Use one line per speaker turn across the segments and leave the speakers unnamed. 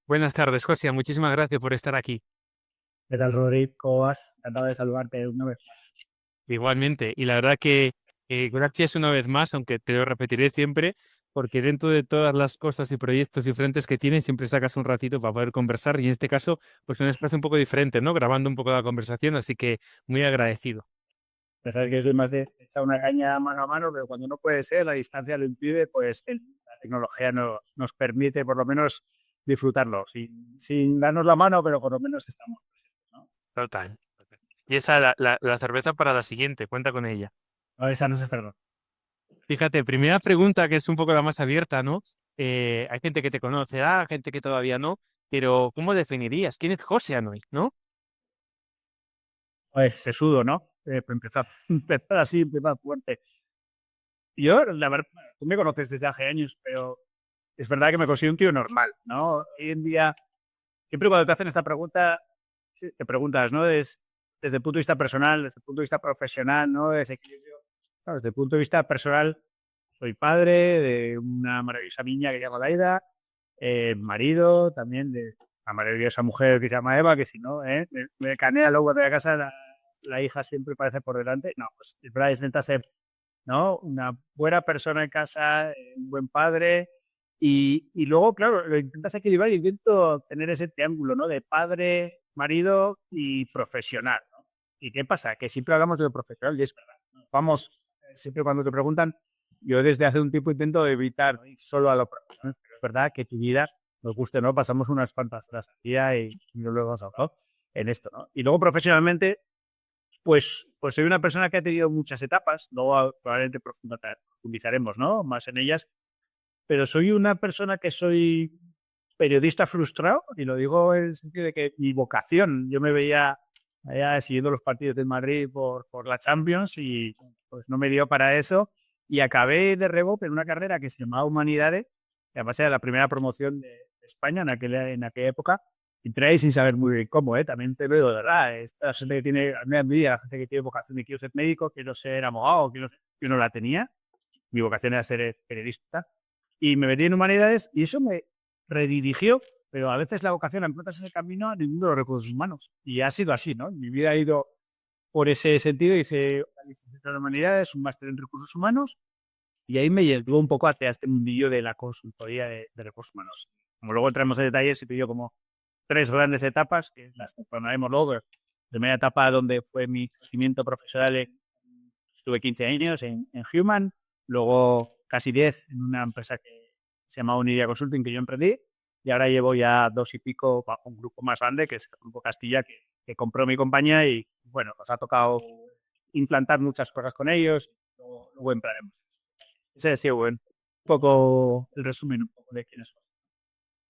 Buenas tardes, José. Muchísimas gracias por estar aquí.
¿Qué tal, Rodri? ¿Cómo vas? Encantado de saludarte una vez más.
Igualmente. Y la verdad que gracias una vez más, aunque te lo repetiré siempre, porque dentro de todas las cosas y proyectos diferentes que tienes, siempre sacas un ratito para poder conversar. Y en este caso, pues un espacio un poco diferente, ¿no? Grabando un poco la conversación, así que muy agradecido.
Ya sabes que yo soy más de echar una caña mano a mano, pero cuando no puede ser, la distancia lo impide, pues la tecnología nos permite por lo menos disfrutarlo, sin darnos la mano, pero por lo menos estamos presentes, ¿no?
Total. Y esa, la cerveza para la siguiente, cuenta con ella.
No, esa no se perdona.
Fíjate, primera pregunta que es un poco la más abierta, ¿no? Hay gente que te conoce, gente que todavía no, pero ¿cómo definirías quién es José Anoy, no?
Pues sesudo, ¿no? Para empezar, empezar así, empezar fuerte. Yo, la verdad, tú me conoces desde hace años, pero es verdad que me considero un tío normal, ¿no? Hoy en día, siempre cuando te hacen esta pregunta, sí, te preguntas, ¿no? Desde el punto de vista personal, desde el punto de vista profesional, ¿no? Claro, desde el punto de vista personal, soy padre de una maravillosa niña que se llama Laida, marido también de una maravillosa mujer que se llama Eva, que si no, me canea luego de la casa, la hija siempre parece por delante. No, pues es verdad, intenta ser, ¿no? Una buena persona en casa, un buen padre. Y luego, claro, lo intentas equilibrar y intento tener ese triángulo, ¿no? De padre, marido y profesional, ¿no? ¿Y qué pasa? Que siempre hablamos de lo profesional y es verdad. ¿No? Vamos, siempre cuando te preguntan, yo desde hace un tiempo intento evitar, ¿no? Ir solo a lo profesional, pero es verdad que tu vida, nos guste, ¿no? Pasamos unas cuantas horas al día y no lo hemos hablado en esto, ¿no? Y luego profesionalmente, pues soy una persona que ha tenido muchas etapas, luego probablemente profundizaremos, ¿no? Más en ellas, pero soy una persona que soy periodista frustrado, y lo digo en el sentido de que mi vocación, yo me veía allá siguiendo los partidos del Madrid por la Champions y pues no me dio para eso y acabé de rebote en una carrera que se llamaba Humanidades, que además era la primera promoción de España en aquella época. Entré ahí sin saber muy bien cómo, ¿eh? También te veo de verdad. La gente que tiene, a mí me envidia la gente que tiene vocación de quiero ser médico, quiero ser abogado, yo no la tenía. Mi vocación era ser periodista. Y me metí en humanidades y eso me redirigió, pero a veces la vocación la encuentras en el camino al mundo de los recursos humanos. Y ha sido así, ¿no? Mi vida ha ido por ese sentido. Hice la licenciatura en humanidades, un máster en recursos humanos y ahí me llevó un poco hacia este mundillo de la consultoría de recursos humanos. Como luego entramos en detalles, y te digo como tres grandes etapas, que las transformaremos luego. Primera etapa donde fue mi crecimiento profesional, estuve 15 años en Human, luego casi 10 en una empresa que se llama Unidia Consulting que yo emprendí, y ahora llevo ya dos y pico bajo un grupo más grande, que es el Grupo Castilla, que compró mi compañía y bueno, nos ha tocado implantar muchas cosas con ellos, luego entraremos. Ese ha sido un poco el resumen un poco de quiénes somos.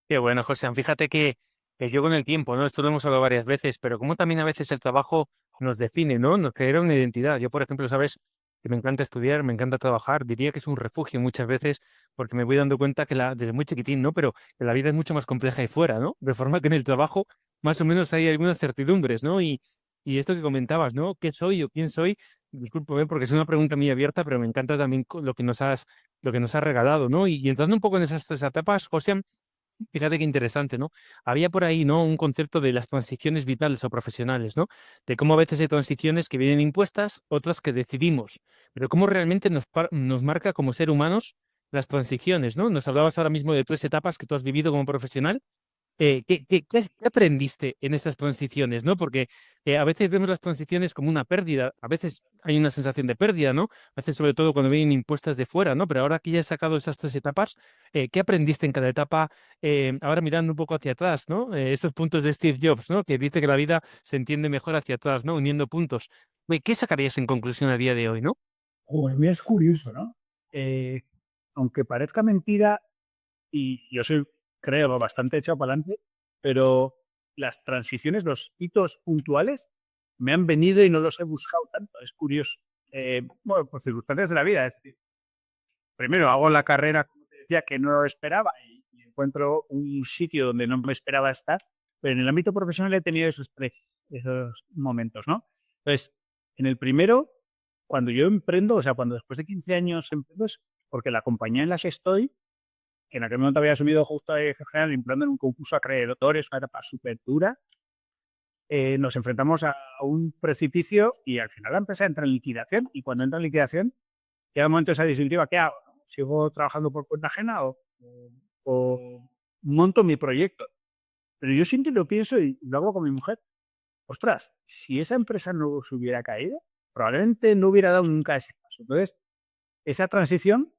Qué bueno, José. Fíjate que yo con el tiempo, ¿no? Esto lo hemos hablado varias veces, pero como también a veces el trabajo nos define, ¿no? Nos genera una identidad. Yo, por ejemplo, sabes que me encanta estudiar, me encanta trabajar. Diría que es un refugio muchas veces porque me voy dando cuenta que desde muy chiquitín, ¿no? Pero que la vida es mucho más compleja ahí fuera, ¿no? De forma que en el trabajo más o menos hay algunas certidumbres, ¿no? Y esto que comentabas, ¿no? ¿Qué soy o quién soy? Discúlpame porque es una pregunta muy abierta, pero me encanta también lo que nos has regalado, ¿no? Y entrando un poco en esas tres etapas, José. Fíjate qué interesante, ¿no? Había por ahí, ¿no? Un concepto de las transiciones vitales o profesionales, ¿no? De cómo a veces hay transiciones que vienen impuestas, otras que decidimos, pero cómo realmente nos marca como ser humanos las transiciones, ¿no? Nos hablabas ahora mismo de tres etapas que tú has vivido como profesional. ¿Qué aprendiste en esas transiciones, no? Porque a veces vemos las transiciones como una pérdida, a veces hay una sensación de pérdida, ¿no? A veces, sobre todo cuando vienen impuestas de fuera, ¿no? Pero ahora que ya has sacado esas tres etapas, ¿qué aprendiste en cada etapa? Ahora mirando un poco hacia atrás, ¿no? Estos puntos de Steve Jobs, ¿no? Que dice que la vida se entiende mejor hacia atrás, ¿no? Uniendo puntos. ¿Qué sacarías en conclusión a día de hoy, no?
Pues mira, es curioso, ¿no? Eh, Aunque parezca mentira, y yo soy, creo, bastante echado para adelante, pero las transiciones, los hitos puntuales, me han venido y no los he buscado tanto. Es curioso. Bueno, por circunstancias de la vida. Es decir, primero hago la carrera, como te decía, que no esperaba y encuentro un sitio donde no me esperaba estar, pero en el ámbito profesional he tenido esos momentos, ¿no? Entonces, en el primero, cuando yo emprendo, o sea, cuando después de 15 años emprendo, es porque la compañía en la que estoy que en aquel momento había asumido justo a dirección general, entrando en un concurso de acreedores, una etapa súper dura. Nos enfrentamos a un precipicio y al final la empresa entra en liquidación. Y cuando entra en liquidación, llega el momento de esa disyuntiva: ¿qué hago? ¿Sigo trabajando por cuenta ajena o monto mi proyecto? Pero yo siempre lo pienso y lo hago con mi mujer. Ostras, si esa empresa no se hubiera caído, probablemente no hubiera dado nunca ese paso. Entonces, esa transición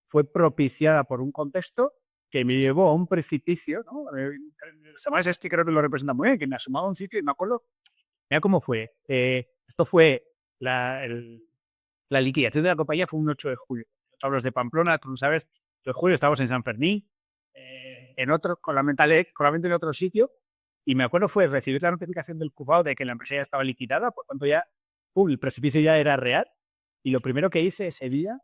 fue propiciada por un contexto que me llevó a un precipicio, ¿no? Además, este creo que lo representa muy bien, que me asomaba a un sitio y me acuerdo, mira cómo fue. Esto fue la liquidación de la compañía, fue un 8 de julio. Hablas de Pamplona, tú lo sabes, 8 de julio estábamos en San Fermín, en otro, con la mente en otro sitio, y me acuerdo fue recibir la notificación del Cubao de que la empresa ya estaba liquidada, por tanto ya, el precipicio ya era real, y lo primero que hice ese día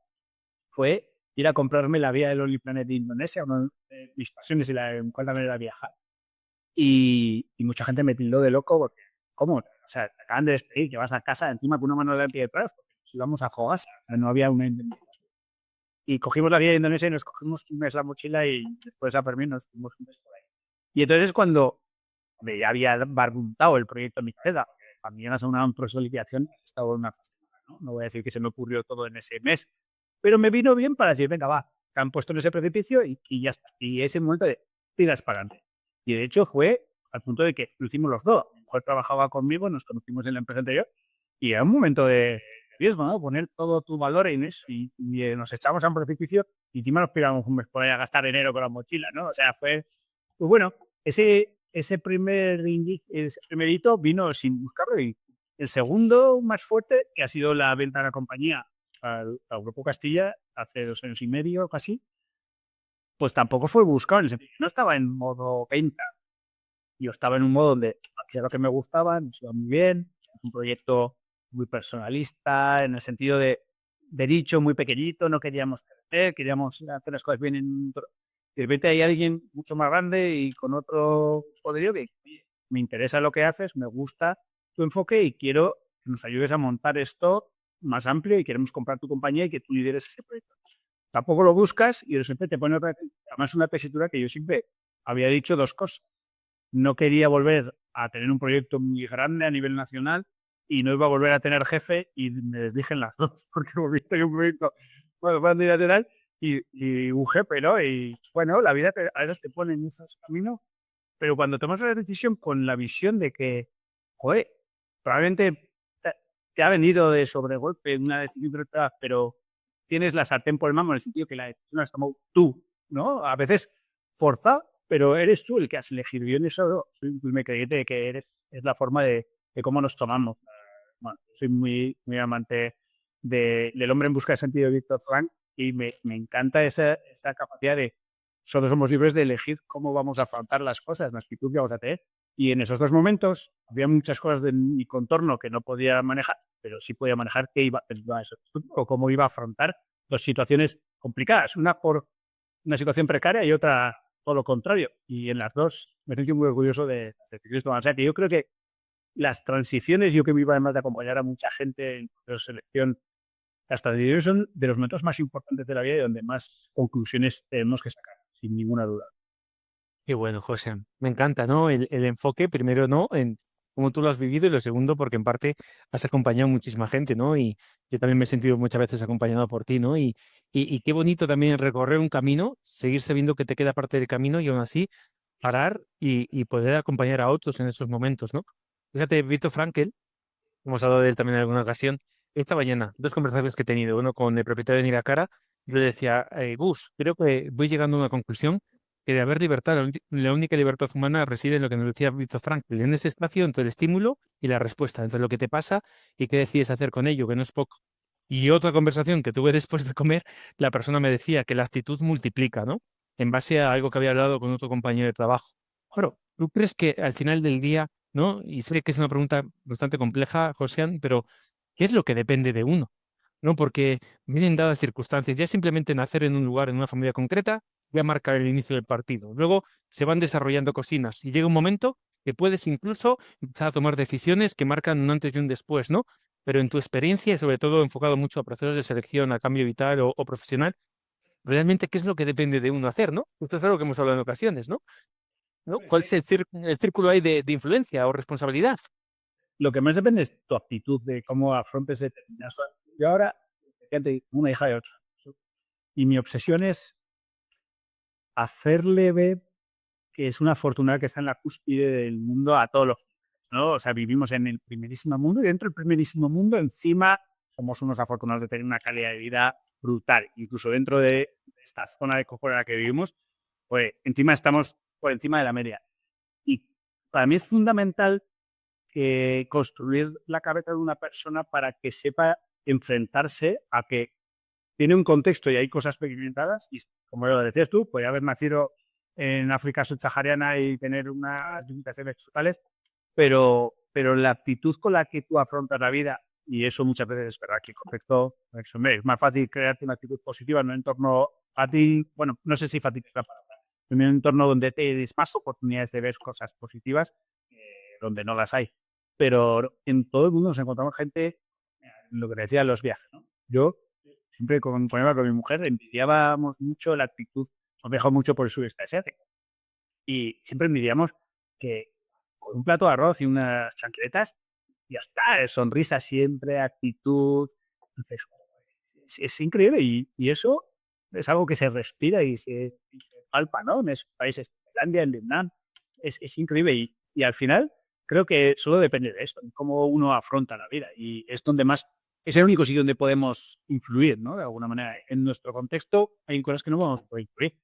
fue ir a comprarme la vía del Only Planet de Indonesia, una de mis pasiones y en cual también era viajar. Y mucha gente me tildó de loco porque, ¿cómo? O sea, te acaban de despedir, que vas a casa encima con una mano de pie detrás, porque nos íbamos a Fogasa, o sea, no había una indemnización. Y cogimos la vía de Indonesia y nos cogimos un mes la mochila y después a Fermín nos fuimos un mes por ahí. Y entonces cuando ya había barbuntado el proyecto en mi cabeza, a mí llegas a un proceso de liquidación, estaba en una fase, ¿no? No voy a decir que se me ocurrió todo en ese mes, pero me vino bien para decir, venga, va, te han puesto en ese precipicio y ya está. Y ese momento de tiras para adelante. Y de hecho fue al punto de que lo hicimos los dos. Mi mujer trabajaba conmigo, nos conocimos en la empresa anterior y era un momento de riesgo, ¿no? Poner todo tu valor en eso y nos echamos a un precipicio y encima nos pegamos un mes por ahí a gastar dinero con la mochila, ¿no? O sea, fue, pues bueno, ese primer hito vino sin buscarlo y el segundo más fuerte, que ha sido la venta de la compañía al Grupo Castilla hace 2 años y medio casi, pues tampoco fue buscado. No estaba en modo venta. Yo estaba en un modo donde hacía lo que me gustaba, nos iba muy bien, un proyecto muy personalista, en el sentido de nicho muy pequeñito, no queríamos crecer, queríamos hacer las cosas bien. De repente hay alguien mucho más grande y con otro poderío que me interesa lo que haces, me gusta tu enfoque y quiero que nos ayudes a montar esto más amplio y queremos comprar tu compañía y que tú lideres ese proyecto. Tampoco lo buscas y de repente te pone además una tesitura que yo siempre había dicho 2 cosas. No quería volver a tener un proyecto muy grande a nivel nacional y no iba a volver a tener jefe y me les dije en las dos, porque volví a tener un proyecto nacional y un jefe, ¿no? Y bueno, la vida a veces te pone en esos caminos, pero cuando tomas la decisión con la visión de que, joder, probablemente te ha venido de sobregolpe una decisión, pero tienes la sartén por el mango en el sentido que la decisión la has tomado tú, ¿no? A veces forzada, pero eres tú el que has elegido. Yo en eso me creí de que es la forma de cómo nos tomamos. Bueno, soy muy amante del hombre en busca de sentido de Víctor Frank y me encanta esa capacidad de solo somos libres de elegir cómo vamos a afrontar las cosas, la actitud que vamos a tener. Y en esos 2 momentos había muchas cosas de mi contorno que no podía manejar, pero sí podía manejar qué iba a hacer eso, o cómo iba a afrontar 2 situaciones complicadas. Una por una situación precaria y otra todo lo contrario. Y en las 2 me sentí muy orgulloso de hacer esto. O sea, que yo creo que las transiciones, yo que vivo además de acompañar a mucha gente en procesos de selección, las transiciones son de los momentos más importantes de la vida y donde más conclusiones tenemos que sacar, sin ninguna duda.
Qué bueno, José. Me encanta, ¿no? El enfoque, primero, ¿no? En cómo tú lo has vivido y lo segundo, porque en parte has acompañado a muchísima gente, ¿no? Y yo también me he sentido muchas veces acompañado por ti, ¿no? Y qué bonito también recorrer un camino, seguir sabiendo que te queda parte del camino y aún así parar y poder acompañar a otros en esos momentos, ¿no? Fíjate, Víctor Frankl, hemos hablado de él también en alguna ocasión, esta mañana, 2 conversaciones que he tenido, uno con el propietario de Niracara, yo le decía, Gus, creo que voy llegando a una conclusión que de haber libertad, la única libertad humana reside en lo que nos decía Víctor Frankl, en ese espacio entre el estímulo y la respuesta, entre lo que te pasa y qué decides hacer con ello, que no es poco. Y otra conversación que tuve después de comer, la persona me decía que la actitud multiplica, ¿no? En base a algo que había hablado con otro compañero de trabajo. Claro, ¿tú crees que al final del día, ¿no? Y sé que es una pregunta bastante compleja, Josian, pero ¿qué es lo que depende de uno? ¿No? Porque vienen dadas circunstancias, ya simplemente nacer en un lugar, en una familia concreta, ya marca el inicio del partido. Luego se van desarrollando cocinas y llega un momento que puedes incluso empezar a tomar decisiones que marcan un antes y un después, ¿no? Pero en tu experiencia y sobre todo enfocado mucho a procesos de selección, a cambio vital o profesional, realmente qué es lo que depende de uno hacer, ¿no? Esto es algo que hemos hablado en ocasiones, ¿no? ¿No?
Pues
¿Cuál es el círculo ahí de influencia o responsabilidad?
lo que más depende es tu actitud de cómo afrontes determinadas cosas. Yo ahora, fíjate, una hija de 8, y mi obsesión es hacerle ver que es una afortunada que está en la cúspide del mundo a todos los, ¿no? O sea, vivimos en el primerísimo mundo y dentro del primerísimo mundo encima somos unos afortunados de tener una calidad de vida brutal. Incluso dentro de esta zona de confort en la que vivimos, pues encima estamos por encima de la media. Y para mí es fundamental construir la cabeza de una persona para que sepa enfrentarse a que tiene un contexto y hay cosas experimentadas y, como lo decías tú, puede haber nacido en África subsahariana y tener unas limitaciones totales, pero la actitud con la que tú afrontas la vida, y eso muchas veces es verdad que el contexto, pues, hombre, es más fácil crearte una actitud positiva en un entorno fácil, bueno, no sé si fácil es la palabra, en un entorno donde te des más oportunidades de ver cosas positivas, donde no las hay. Pero en todo el mundo nos encontramos gente, lo que decía, los viajes, ¿no? Yo siempre con mi mujer envidiábamos mucho la actitud, nos viajamos mucho por el sudeste asiático. Y siempre envidiamos que con un plato de arroz y unas chancletas, ya está, sonrisa siempre, actitud. Entonces, es increíble y eso es algo que se respira y se palpa, ¿no? En esos países, en Tailandia, en Vietnam, es increíble y al final creo que solo depende de esto, de cómo uno afronta la vida y es donde más, es el único sitio donde podemos influir, ¿no? De alguna manera, en nuestro contexto hay cosas que no vamos a poder influir.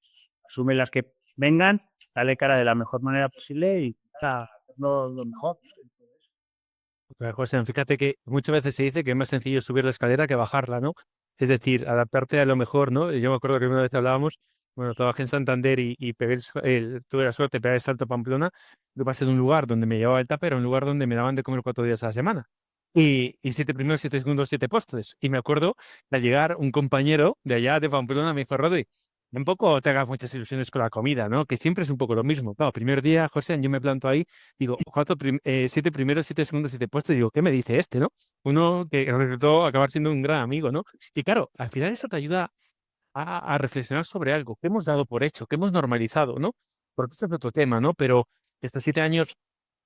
Asume las que vengan, dale cara de la mejor manera posible y hacerlo lo mejor.
José, fíjate que muchas veces se dice que es más sencillo subir la escalera que bajarla, ¿no? Es decir, adaptarte a lo mejor, ¿no? Yo me acuerdo que una vez hablábamos, bueno, trabajé en Santander y pegué tuve la suerte de pegar el salto a Pamplona. Yo pasé de un lugar donde me llevaba el tupper a un lugar donde me daban de comer 4 días a la semana. Y 7 primeros, 7 segundos, 7 postres. Y me acuerdo de al llegar un compañero de allá de Pamplona me dijo, Rodri, tampoco te hagas muchas ilusiones con la comida, ¿no? Que siempre es un poco lo mismo. Claro, primer día, José, yo me planto ahí. Digo, 7 primeros, 7 segundos, 7 puestos. Digo, ¿qué me dice este, no? Uno que resultó acabar siendo un gran amigo, ¿no? Y claro, al final eso te ayuda a reflexionar sobre algo que hemos dado por hecho, que hemos normalizado, ¿no? Porque esto es otro tema, ¿no? Pero estos 7 años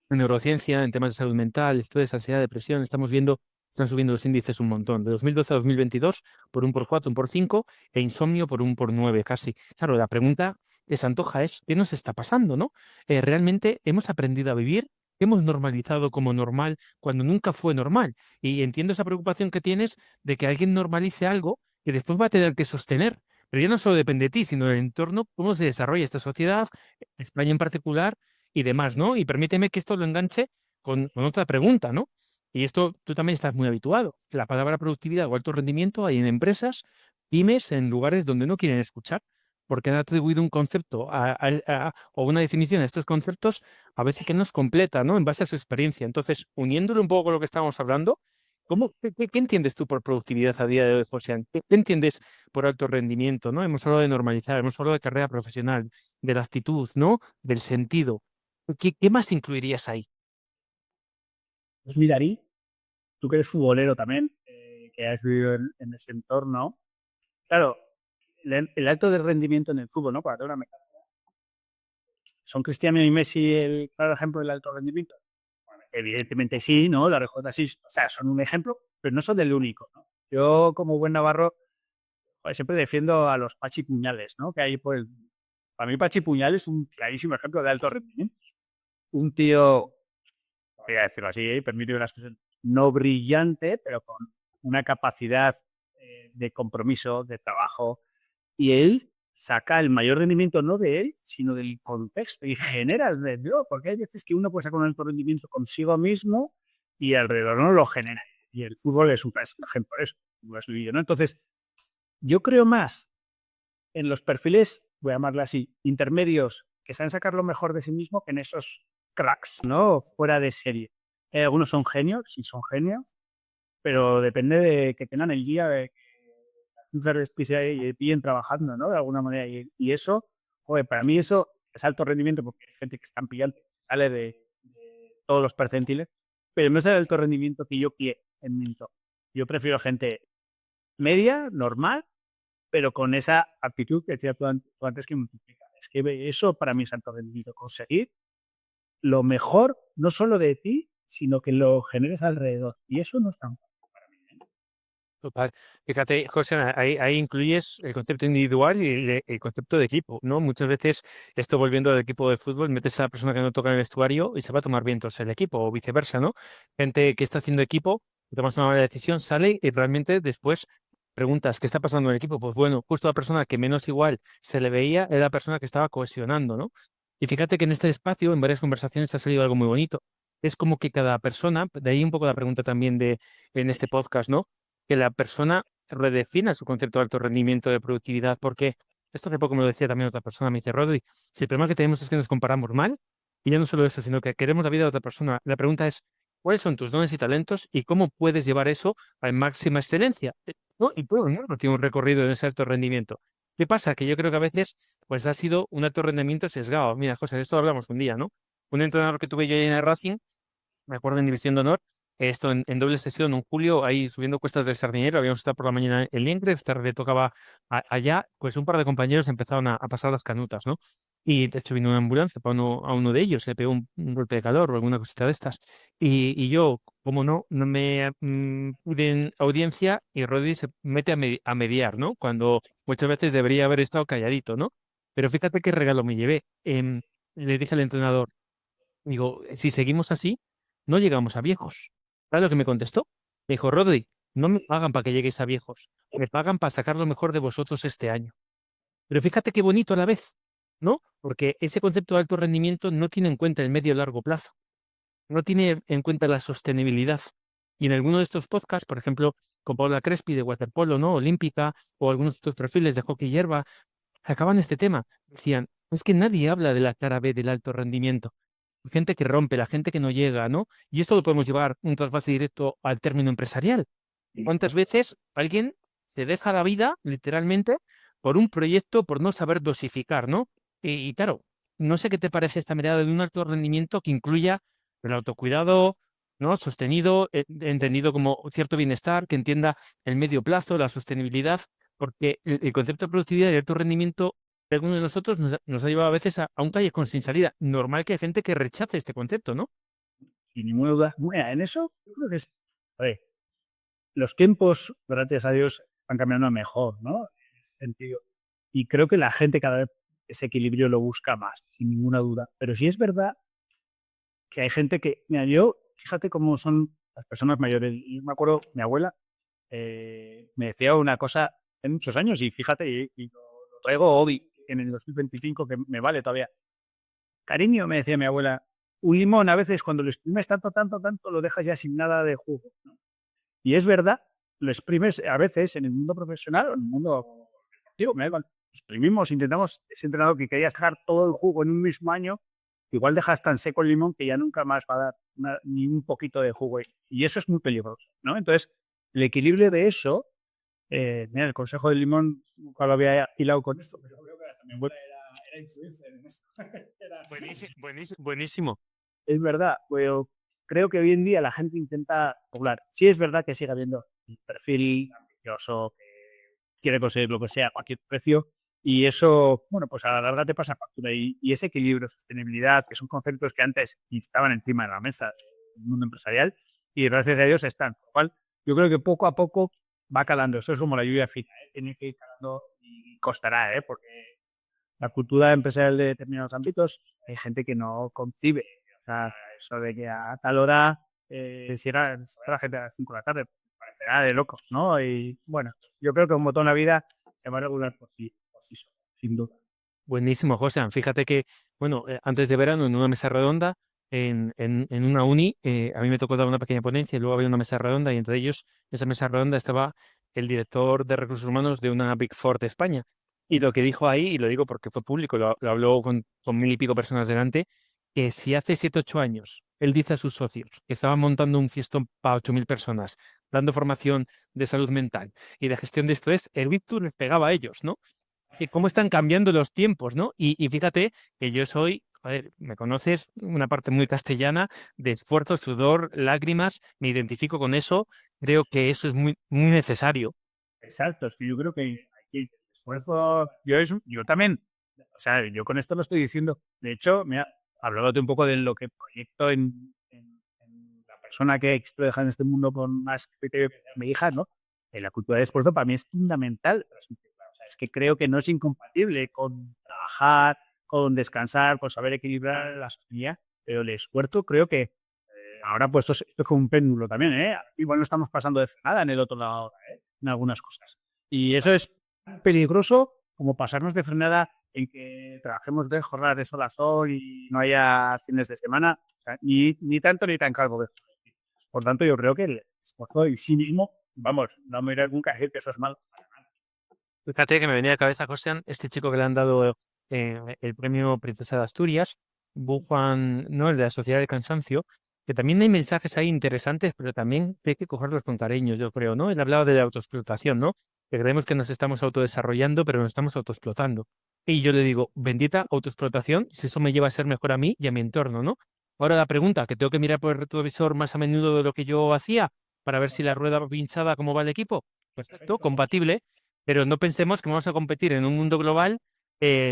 en neurociencia, en temas de salud mental, estrés, ansiedad, depresión, estamos viendo, están subiendo los índices un montón. De 2012 a 2022, por 1 por 4, 1 por 5, e insomnio por 1 por 9, casi. Claro, la pregunta que se antoja es, ¿qué nos está pasando, no? ¿Realmente hemos aprendido a vivir? ¿Hemos normalizado como normal cuando nunca fue normal? Y entiendo esa preocupación que tienes de que alguien normalice algo que después va a tener que sostener. Pero ya no solo depende de ti, sino del entorno, cómo se desarrolla esta sociedad, España en particular, y demás, ¿no? Y permíteme que esto lo enganche con otra pregunta, ¿no? Y esto tú también estás muy habituado. La palabra productividad o alto rendimiento hay en empresas, pymes, en lugares donde no quieren escuchar, porque han atribuido un concepto o una definición a estos conceptos a veces que no es completa, ¿no? En base a su experiencia. Entonces, uniéndolo un poco con lo que estábamos hablando, qué entiendes tú por productividad a día de hoy, José? ¿Qué entiendes por alto rendimiento, ¿no? Hemos hablado de normalizar, hemos hablado de carrera profesional, de la actitud, ¿no? Del sentido. ¿Qué más incluirías ahí?
Pues mirarí, tú que eres futbolero también, que has vivido en ese entorno, claro, el alto de rendimiento en el fútbol, ¿no? Para hacer una metáfora, ¿son Cristiano y Messi el claro ejemplo del alto rendimiento? Bueno, evidentemente sí, ¿no? La RJ sí, o sea, son un ejemplo, pero no son el único, ¿no? Yo, como buen navarro, joder, siempre defiendo a los Pachi Puñales, ¿no? Que hay por el... Para mí Pachi Puñal es un clarísimo ejemplo de alto rendimiento. Un tío, voy a decirlo así, permíteme una expresión, no brillante, pero con una capacidad de compromiso, de trabajo, y él saca el mayor rendimiento no de él, sino del contexto y genera el rendimiento, porque hay veces que uno puede sacar un alto rendimiento consigo mismo y alrededor no lo genera. Y el fútbol es un ejemplo de eso, lo has vivido, ¿no? Entonces, yo creo más en los perfiles, voy a llamarle así, intermedios, que saben sacar lo mejor de sí mismo que en esos cracks, ¿no? Fuera de serie. Algunos son genios, sí son genios, pero depende de que tengan el día de hacer especial y bien trabajando, ¿no? De alguna manera. Y eso, joder, para mí eso es alto rendimiento porque hay gente que es tan pillante, sale de todos los percentiles, pero no es el alto rendimiento que yo quiero en mi entorno. Yo prefiero gente media, normal, pero con esa actitud que decías tú antes que multiplica. Es que eso para mí es alto rendimiento, conseguir lo mejor, no solo de ti, sino que lo generes alrededor. Y eso no es tan fácil para mí, ¿eh?
Total. Fíjate, José, ahí incluyes el concepto individual y el concepto de equipo, ¿no? Muchas veces, esto volviendo al equipo de fútbol, metes a la persona que no toca en el vestuario y se va a tomar vientos el equipo, o viceversa, ¿no? Gente que está haciendo equipo, tomas una mala decisión, sale y realmente después preguntas, ¿qué está pasando en el equipo? Pues bueno, justo la persona que menos igual se le veía era la persona que estaba cohesionando, ¿no? Y fíjate que en este espacio, en varias conversaciones, ha salido algo muy bonito. Es como que cada persona, de ahí un poco la pregunta también en este podcast, ¿no? Que la persona redefina su concepto de alto rendimiento, de productividad, porque esto hace poco me lo decía también otra persona, me dice, Rodri, si el problema que tenemos es que nos comparamos mal, y ya no solo eso, sino que queremos la vida de otra persona, la pregunta es, ¿cuáles son tus dones y talentos y cómo puedes llevar eso a máxima excelencia? ¿No? Y todo el mundo tiene un recorrido en ese alto rendimiento. ¿Qué pasa? Que yo creo que a veces pues ha sido un alto rendimiento sesgado. Mira, José, de esto hablamos un día, ¿no? Un entrenador que tuve yo en el Racing, me acuerdo en División de Honor, esto en doble sesión, en julio, ahí subiendo cuestas del Sardinero, habíamos estado por la mañana en Liengre, esta tarde tocaba allá, pues un par de compañeros empezaron a pasar las canutas, ¿no? Y de hecho vino una ambulancia para a uno de ellos, le pegó un golpe de calor o alguna cosita de estas. Y yo, como no me pude en audiencia y Rodri se mete a mediar, ¿no? Cuando muchas veces debería haber estado calladito, ¿no? Pero fíjate qué regalo me llevé. Le dije al entrenador, digo, si seguimos así, no llegamos a viejos. ¿Sabes lo que me contestó? Me dijo, Rodri, no me pagan para que lleguéis a viejos, me pagan para sacar lo mejor de vosotros este año. Pero fíjate qué bonito a la vez, ¿no? Porque ese concepto de alto rendimiento no tiene en cuenta el medio y largo plazo, no tiene en cuenta la sostenibilidad. Y en alguno de estos podcasts, por ejemplo, con Paula Crespi de waterpolo, ¿no? Olímpica, o algunos de estos perfiles de hockey hierba, acaban este tema. Decían, es que nadie habla de la cara B del alto rendimiento. Gente que rompe, la gente que no llega, ¿no? Y esto lo podemos llevar un trasvase directo al término empresarial. ¿Cuántas veces alguien se deja la vida, literalmente, por un proyecto, por no saber dosificar, ¿no? Y claro, no sé qué te parece esta mirada de un alto rendimiento que incluya el autocuidado, ¿no? Sostenido, entendido como cierto bienestar, que entienda el medio plazo, la sostenibilidad, porque el concepto de productividad y alto rendimiento de alguno de nosotros nos ha llevado a veces a un callejón sin salida. Normal que hay gente que rechace este concepto, ¿no?
Sin ninguna duda. Mira, en eso yo creo que es, a ver, los tiempos, gracias a Dios, están cambiando a mejor, ¿no? En ese sentido. Y creo que la gente cada vez ese equilibrio lo busca más, sin ninguna duda. Pero sí es verdad que hay gente que, mira, yo, fíjate cómo son las personas mayores. Y me acuerdo, mi abuela me decía una cosa en muchos años, y fíjate, y lo traigo hoy, en el 2025, que me vale todavía. Cariño, me decía mi abuela, un limón a veces cuando lo exprimes tanto, tanto, tanto, lo dejas ya sin nada de jugo, ¿no? Y es verdad, lo exprimes a veces en el mundo profesional o en el mundo deportivo, me da igual. Exprimimos, intentamos, ese entrenador que quería dejar todo el jugo en un mismo año, igual dejas tan seco el limón que ya nunca más va a dar ni un poquito de jugo. Y eso es muy peligroso, ¿no? Entonces, el equilibrio de eso, mira, el consejo del limón nunca lo había hilado con esto, pero creo que hasta mi abuela era influencer en eso.
Buenísimo, buenísimo, buenísimo.
Es verdad, pero creo que hoy en día la gente intenta poblar. Sí es verdad que sigue habiendo un perfil ambicioso que quiere conseguir lo que sea a cualquier precio, y eso, bueno, pues a la larga te pasa factura. Y ese equilibrio, sostenibilidad, que son conceptos que antes estaban encima de la mesa del mundo empresarial y gracias a Dios están. Por lo cual, yo creo que poco a poco va calando. Eso es como la lluvia fina, ¿eh? Tiene que ir calando y costará, ¿eh? Porque la cultura empresarial de determinados ámbitos, hay gente que no concibe. O sea, eso de que a tal hora cierra la gente a las 5 de la tarde, parecerá de locos, ¿no? Y bueno, yo creo que un botón a la vida se va a regular por sí solo, sin duda.
Buenísimo, José. Fíjate que, bueno, antes de verano, en una mesa redonda, en una uni, a mí me tocó dar una pequeña ponencia y luego había una mesa redonda y entre ellos, esa mesa redonda estaba el director de recursos humanos de una Big Four de España. Y lo que dijo ahí, y lo digo porque fue público, lo habló con mil y pico personas delante, que si hace 7, 8 años él dice a sus socios que estaban montando un fiestón para 8.000 personas, dando formación de salud mental y de gestión de estrés, el Victus les pegaba a ellos, ¿no? Y cómo están cambiando los tiempos, ¿no? Y fíjate que yo soy, joder, me conoces, una parte muy castellana de esfuerzo, sudor, lágrimas, me identifico con eso, creo que eso es muy, muy necesario.
Exacto, es que yo creo que hay que esfuerzo, yo también, o sea, yo con esto lo estoy diciendo. De hecho, mira, hablándote un poco de lo que proyecto en la persona que quiero dejar en este mundo con más criterio que sea mi hija, ¿no? La cultura de esfuerzo para mí es fundamental. O sea, es que creo que no es incompatible con trabajar, con descansar, con saber equilibrar la sostenibilidad, pero el esfuerzo creo que ahora pues esto es como un péndulo también, ¿eh? Igual no estamos pasando de frenada en el otro lado ahora, ¿eh? En algunas cosas. Y eso es peligroso como pasarnos de frenada en que trabajemos de jornadas de sol a sol y no haya fines de semana, o sea, ni tanto ni tan calvo. Por tanto, yo creo que el esfuerzo en sí mismo, vamos, no me iré nunca a decir que eso es malo.
Fíjate que me venía a la cabeza, José, este chico que le han dado el premio Princesa de Asturias, Juan, ¿no? El de la Sociedad del Cansancio, que también hay mensajes ahí interesantes, pero también hay que cogerlos con cariño, yo creo, ¿no? Él hablaba de la autoexplotación, ¿no? Que creemos que nos estamos autodesarrollando, pero nos estamos autoexplotando. Y yo le digo, bendita autoexplotación, si eso me lleva a ser mejor a mí y a mi entorno, ¿no? Ahora la pregunta, que tengo que mirar por el retrovisor más a menudo de lo que yo hacía para ver si la rueda va pinchada, cómo va el equipo. Perfecto, compatible, pero no pensemos que vamos a competir en un mundo global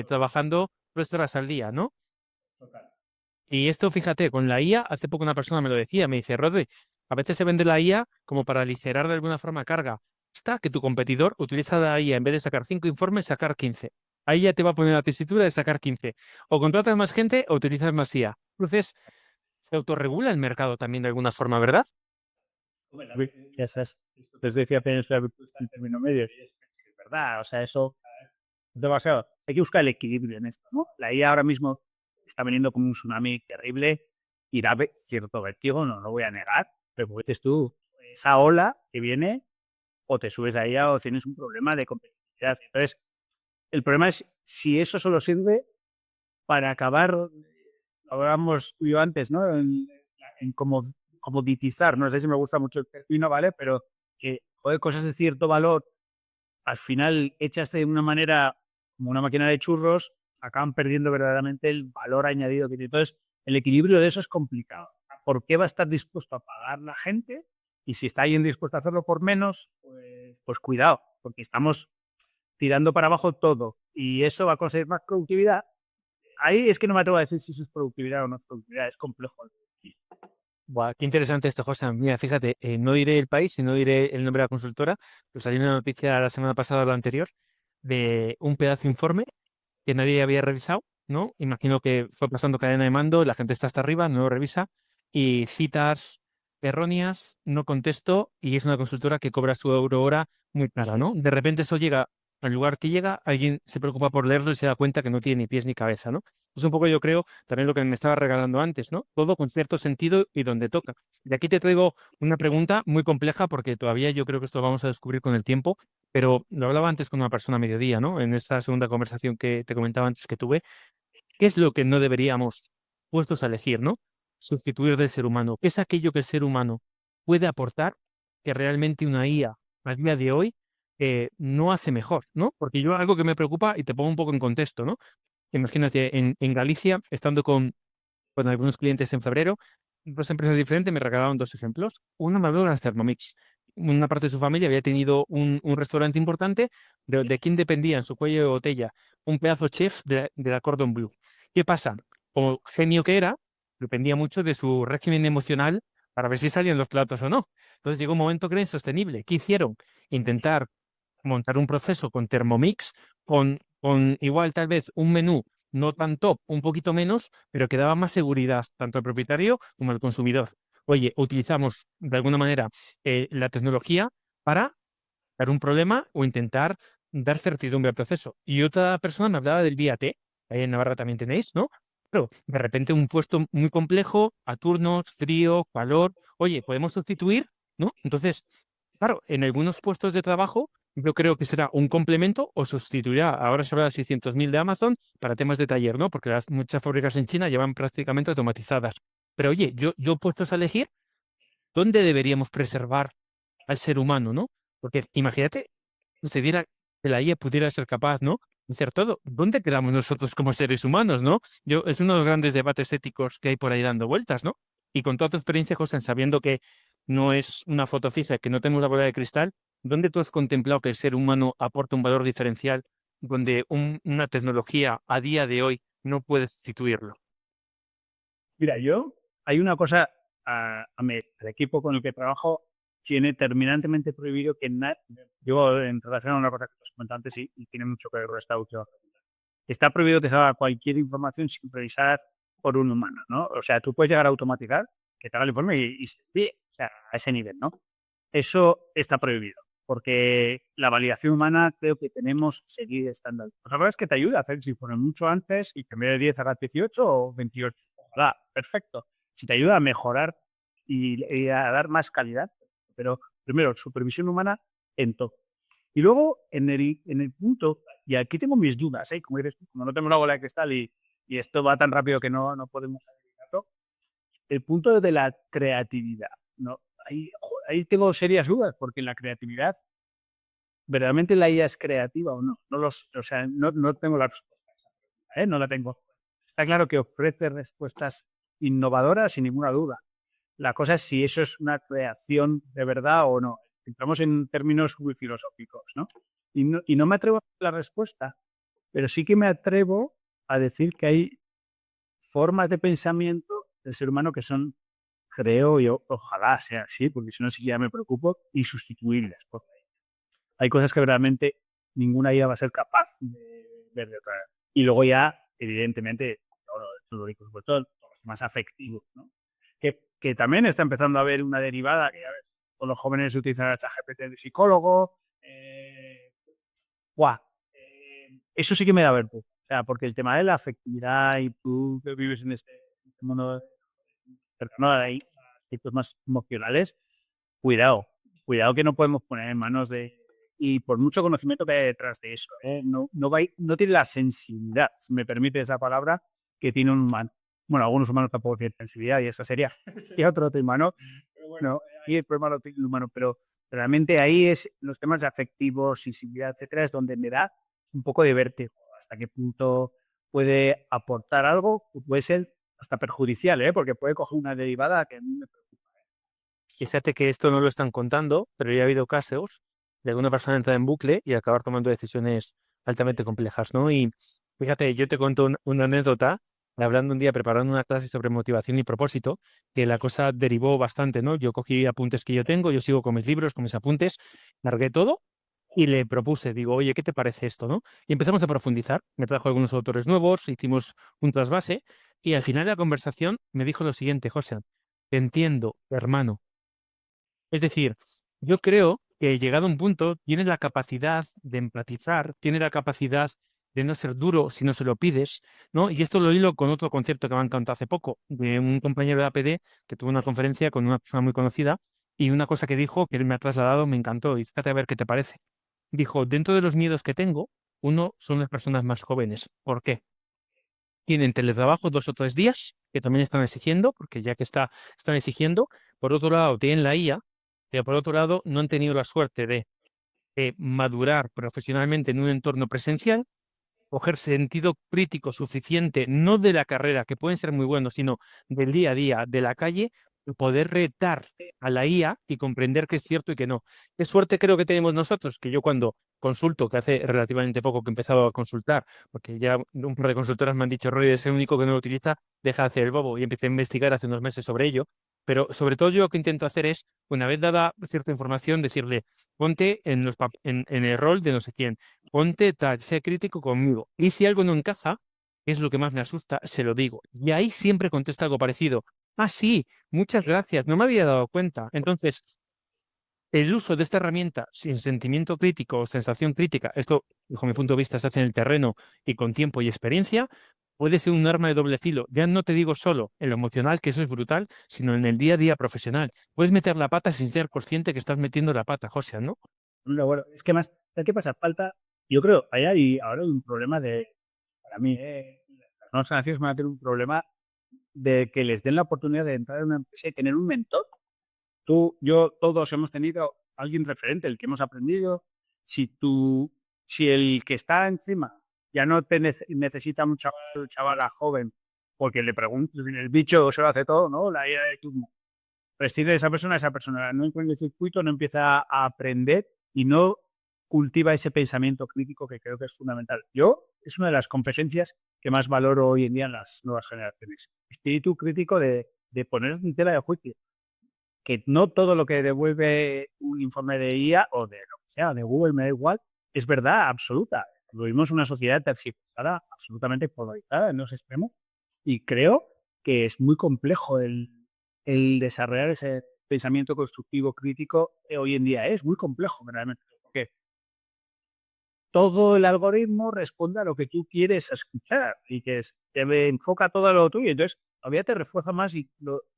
trabajando 3 horas al día, ¿no?
Total.
Y esto, fíjate, con la IA, hace poco una persona me lo decía, me dice, Rodri, a veces se vende la IA como para aligerar de alguna forma carga. Está que tu competidor utiliza la IA en vez de sacar 5 informes, sacar 15. Ahí ya te va a poner la tesitura de sacar 15. O contratas más gente o utilizas más IA. Entonces, se autorregula el mercado también de alguna forma, ¿verdad?
Ya sabes, les decía apenas la virtud está en término medio, y es verdad, o sea, eso demasiado. Hay que buscar el equilibrio en esto, ¿no? La IA ahora mismo está veniendo como un tsunami terrible y da cierto vértigo, no lo voy a negar, pero como dices tú, esa ola que viene, o te subes a ella o tienes un problema de competitividad. Entonces, el problema es si eso solo sirve para acabar, hablábamos tú y yo antes, ¿no? En comoditizar, no sé si me gusta mucho el término, ¿vale? Pero que, joder, cosas de cierto valor, al final, hechas de una manera como una máquina de churros, acaban perdiendo verdaderamente el valor añadido que tiene. Entonces, el equilibrio de eso es complicado. ¿Por qué va a estar dispuesto a pagar la gente? Y si está alguien dispuesto a hacerlo por menos, pues cuidado, porque estamos tirando para abajo todo y eso va a conseguir más productividad. Ahí es que no me atrevo a decir si eso es productividad o no es productividad, es complejo.
Buah, qué interesante esto, José. Mira, fíjate, no diré el país y no diré el nombre de la consultora, pues salió una noticia la semana pasada o la anterior de un pedazo de informe que nadie había revisado, ¿no? Imagino que fue pasando cadena de mando, la gente está hasta arriba, no lo revisa, y citas erróneas, no contesto, y es una consultora que cobra su euro hora muy cara, ¿no? De repente eso llega al lugar que llega, alguien se preocupa por leerlo y se da cuenta que no tiene ni pies ni cabeza, ¿no? Es un poco, yo creo, también lo que me estaba regalando antes, ¿no? Todo con cierto sentido y donde toca. Y aquí te traigo una pregunta muy compleja porque todavía yo creo que esto lo vamos a descubrir con el tiempo, pero lo hablaba antes con una persona a mediodía, ¿no? En esta segunda conversación que te comentaba antes que tuve. ¿Qué es lo que no deberíamos, puestos a elegir, ¿no? Sustituir del ser humano. ¿Qué es aquello que el ser humano puede aportar que realmente una IA a día de hoy no hace mejor, ¿no? Porque yo algo que me preocupa, y te pongo un poco en contexto, ¿no? Imagínate, en Galicia, estando con algunos clientes en febrero, 2 empresas diferentes me regalaron 2 ejemplos. Una me habló de las Thermomix. Una parte de su familia había tenido un restaurante importante de quien dependía en su cuello de botella un pedazo chef de la Cordon Bleu. ¿Qué pasa? Como genio que era, dependía mucho de su régimen emocional para ver si salían los platos o no. Entonces llegó un momento que era insostenible. ¿Qué hicieron? Intentar montar un proceso con Thermomix, con igual tal vez un menú no tan top, un poquito menos, pero que daba más seguridad tanto al propietario como al consumidor. Oye, utilizamos de alguna manera la tecnología para dar un problema o intentar dar certidumbre al proceso. Y otra persona me hablaba del VIAT, ahí en Navarra también tenéis, ¿no? Pero de repente un puesto muy complejo, a turnos, frío, calor, oye, podemos sustituir, ¿no? Entonces, claro, en algunos puestos de trabajo yo creo que será un complemento o sustituirá. Ahora se habla de 600.000 de Amazon para temas de taller, ¿no? Porque muchas fábricas en China llevan prácticamente automatizadas. Pero oye, yo puestos a elegir, ¿dónde deberíamos preservar al ser humano, ¿no? Porque imagínate, se diera que la IA pudiera ser capaz, ¿no? De ser todo. ¿Dónde quedamos nosotros como seres humanos, no? Es uno de los grandes debates éticos que hay por ahí dando vueltas, ¿no? Y con toda tu experiencia, José, sabiendo que no es una foto fija, que no tenemos la bola de cristal, ¿dónde tú has contemplado que el ser humano aporta un valor diferencial donde una tecnología a día de hoy no puede sustituirlo?
Mira, hay una cosa, el equipo con el que trabajo tiene terminantemente prohibido que yo en relación a una cosa que os comenté antes y tiene mucho que ver con esta última pregunta. Está prohibido que se haga cualquier información sin revisar por un humano, ¿no? O sea, tú puedes llegar a automatizar que te haga el informe y se envíe, o sea, a ese nivel, ¿no? Eso está prohibido, porque la validación humana creo que tenemos que seguir estándar. La verdad es que te ayuda a hacer el informe mucho antes y que en vez de 10 hagas 18 o 28. Ojalá, perfecto. Si te ayuda a mejorar y a dar más calidad, pero primero, supervisión humana en todo. Y luego, en el punto, y aquí tengo mis dudas, ¿eh? Como dices, como no tengo una bola de cristal y esto va tan rápido que no podemos adivinarlo, el punto de la creatividad, ¿no? Ahí tengo serias dudas, porque en la creatividad, ¿verdaderamente la IA es creativa o no? O sea, no tengo la respuesta a esa pregunta, ¿eh? No la tengo. Está claro que ofrece respuestas innovadoras, sin ninguna duda. La cosa es si eso es una creación de verdad o no. Entramos en términos muy filosóficos, ¿no? Y no me atrevo a dar la respuesta, pero sí que me atrevo a decir que hay formas de pensamiento del ser humano que son, creo, y ojalá sea así, porque si no, sí que ya me preocupo, insustituibles. Porque hay cosas que realmente ninguna IA va a ser capaz de ver de otra. Y luego ya, evidentemente, todo, y por supuesto, todos los temas afectivos, ¿no? Que también está empezando a haber una derivada, que ya ves, todos los jóvenes utilizan el ChatGPT de psicólogo. Guau, eso sí que me da vértigo. O sea, porque el tema de la afectividad y tú que vives en este mundo cercano a ahí, a aspectos más emocionales, cuidado que no podemos poner en manos de... Y por mucho conocimiento que hay detrás de eso, ¿eh? No tiene la sensibilidad, si me permite esa palabra, que tiene un humano. Bueno, algunos humanos tampoco tienen sensibilidad y esa sería y otro tema, ¿no? Pero bueno, y el problema lo tiene el humano, pero realmente ahí es los temas afectivos, sensibilidad, etcétera, es donde me da un poco de vértigo. Hasta qué punto puede aportar algo, o puede ser hasta perjudicial, ¿eh? Porque puede coger una derivada que a mí me preocupa.
Fíjate que esto no lo están contando, pero ya ha habido casos de alguna persona entrar en bucle y acabar tomando decisiones altamente complejas, ¿no? Y fíjate, yo te cuento una anécdota, hablando un día, preparando una clase sobre motivación y propósito, que la cosa derivó bastante, ¿no? Yo cogí apuntes que yo tengo, yo sigo con mis libros, con mis apuntes, largué todo y le propuse, digo, oye, ¿qué te parece esto, no? Y empezamos a profundizar, me trajo algunos autores nuevos, hicimos un trasvase y al final de la conversación me dijo lo siguiente, José, te entiendo, hermano. Es decir, yo creo que llegado a un punto tiene la capacidad de empatizar, tiene la capacidad de no ser duro si no se lo pides, ¿no? Y esto lo hilo con otro concepto que me ha encantado hace poco, de un compañero de APD que tuvo una conferencia con una persona muy conocida y una cosa que dijo que él me ha trasladado me encantó y fíjate a ver qué te parece. Dijo, dentro de los miedos que tengo, uno son las personas más jóvenes. ¿Por qué? Tienen teletrabajo 2 o 3 días, que también están exigiendo, porque ya que están exigiendo. Por otro lado, tienen la IA, pero por otro lado, no han tenido la suerte de madurar profesionalmente en un entorno presencial, coger sentido crítico suficiente, no de la carrera, que pueden ser muy buenos, sino del día a día, de la calle, y poder retar a la IA y comprender qué es cierto y qué no. Qué suerte creo que tenemos nosotros, que yo cuando consulto, que hace relativamente poco que he empezado a consultar, porque ya un par de consultoras me han dicho, Roy, es el único que no lo utiliza, deja de hacer el bobo, y empecé a investigar hace unos meses sobre ello. Pero sobre todo yo lo que intento hacer es, una vez dada cierta información, decirle, ponte en el rol de no sé quién, ponte tal, sé crítico conmigo. Y si algo no encaja, que es lo que más me asusta, se lo digo. Y ahí siempre contesta algo parecido. Ah, sí, muchas gracias, no me había dado cuenta. Entonces, el uso de esta herramienta sin sentimiento crítico o sensación crítica, esto, bajo mi punto de vista, se hace en el terreno y con tiempo y experiencia, puede ser un arma de doble filo. Ya no te digo solo en lo emocional, que eso es brutal, sino en el día a día profesional. Puedes meter la pata sin ser consciente que estás metiendo la pata, José, ¿no?
No, bueno, es que más, ¿sabes qué pasa? Falta, yo creo, hay ahora un problema para mí, las nuevas generaciones van a tener un problema de que les den la oportunidad de entrar en una empresa y tener un mentor. Tú, yo, todos hemos tenido alguien referente, el que hemos aprendido. Si tú, si el que está encima ya no te necesita un chavala joven, porque le preguntas, el bicho se lo hace todo, ¿no? La idea de turno. Prescinde de esa persona no encuentra el circuito, no empieza a aprender y no cultiva ese pensamiento crítico que creo que es fundamental. Yo, es una de las competencias que más valoro hoy en día en las nuevas generaciones. Espíritu crítico de poner en tela de juicio. Que no todo lo que devuelve un informe de IA o de lo que sea, de Google, me da igual, es verdad absoluta. Vivimos una sociedad tergiversada, absolutamente polarizada en los extremos, y creo que es muy complejo el desarrollar ese pensamiento constructivo crítico hoy en día. Es muy complejo, realmente, porque todo el algoritmo responde a lo que tú quieres escuchar y que te enfoca todo a lo tuyo. Entonces, todavía te refuerza más y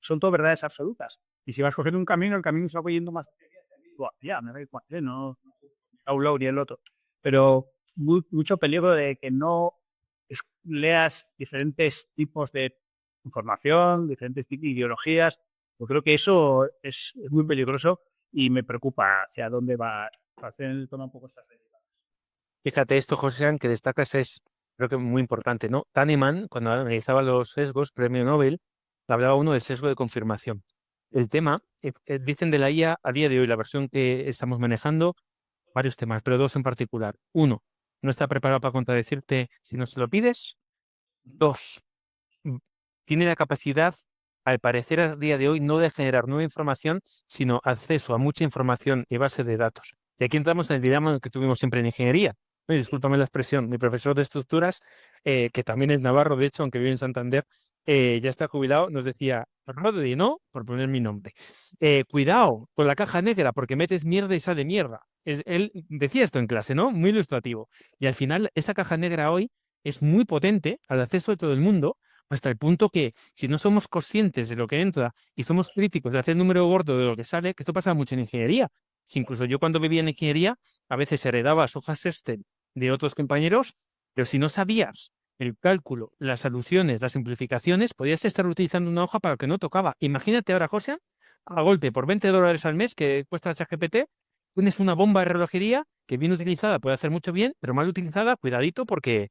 son todo verdades absolutas. Y si vas cogiendo un camino, el camino se va yendo más. Buah, ya, me da igual, no, a un lado ni el otro. Pero mucho peligro de que no leas diferentes tipos de información, diferentes tipos de ideologías. Yo creo que eso es muy peligroso y me preocupa hacia dónde va a hacer toma un poco estas medidas.
Fíjate, esto, José, que destacas es, creo que muy importante, ¿no? Kahneman, cuando analizaba los sesgos, premio Nobel, hablaba uno del sesgo de confirmación. El tema, dicen de la IA a día de hoy, la versión que estamos manejando, varios temas, pero dos en particular. Uno, no está preparado para contradecirte si no se lo pides. Dos, mm, tiene la capacidad, al parecer a día de hoy, no de generar nueva información, sino acceso a mucha información y base de datos. Y aquí entramos en el dilema que tuvimos siempre en ingeniería. Discúlpame la expresión, mi profesor de estructuras, que también es navarro, de hecho, aunque vive en Santander, ya está jubilado, nos decía, Rodri, ¿no? Por poner mi nombre. Cuidado con la caja negra, porque metes mierda y sale mierda. Él decía esto en clase, ¿no? Muy ilustrativo. Y al final, esa caja negra hoy es muy potente al acceso de todo el mundo, hasta el punto que si no somos conscientes de lo que entra y somos críticos de hacer número gordo de lo que sale, que esto pasa mucho en ingeniería. Si incluso yo cuando vivía en ingeniería, a veces heredaba hojas Excel de otros compañeros, pero si no sabías el cálculo, las soluciones, las simplificaciones, podías estar utilizando una hoja para lo que no tocaba. Imagínate ahora, José, a golpe por $20 al mes que cuesta ChatGPT, tienes una bomba de relojería que bien utilizada puede hacer mucho bien, pero mal utilizada, cuidadito porque...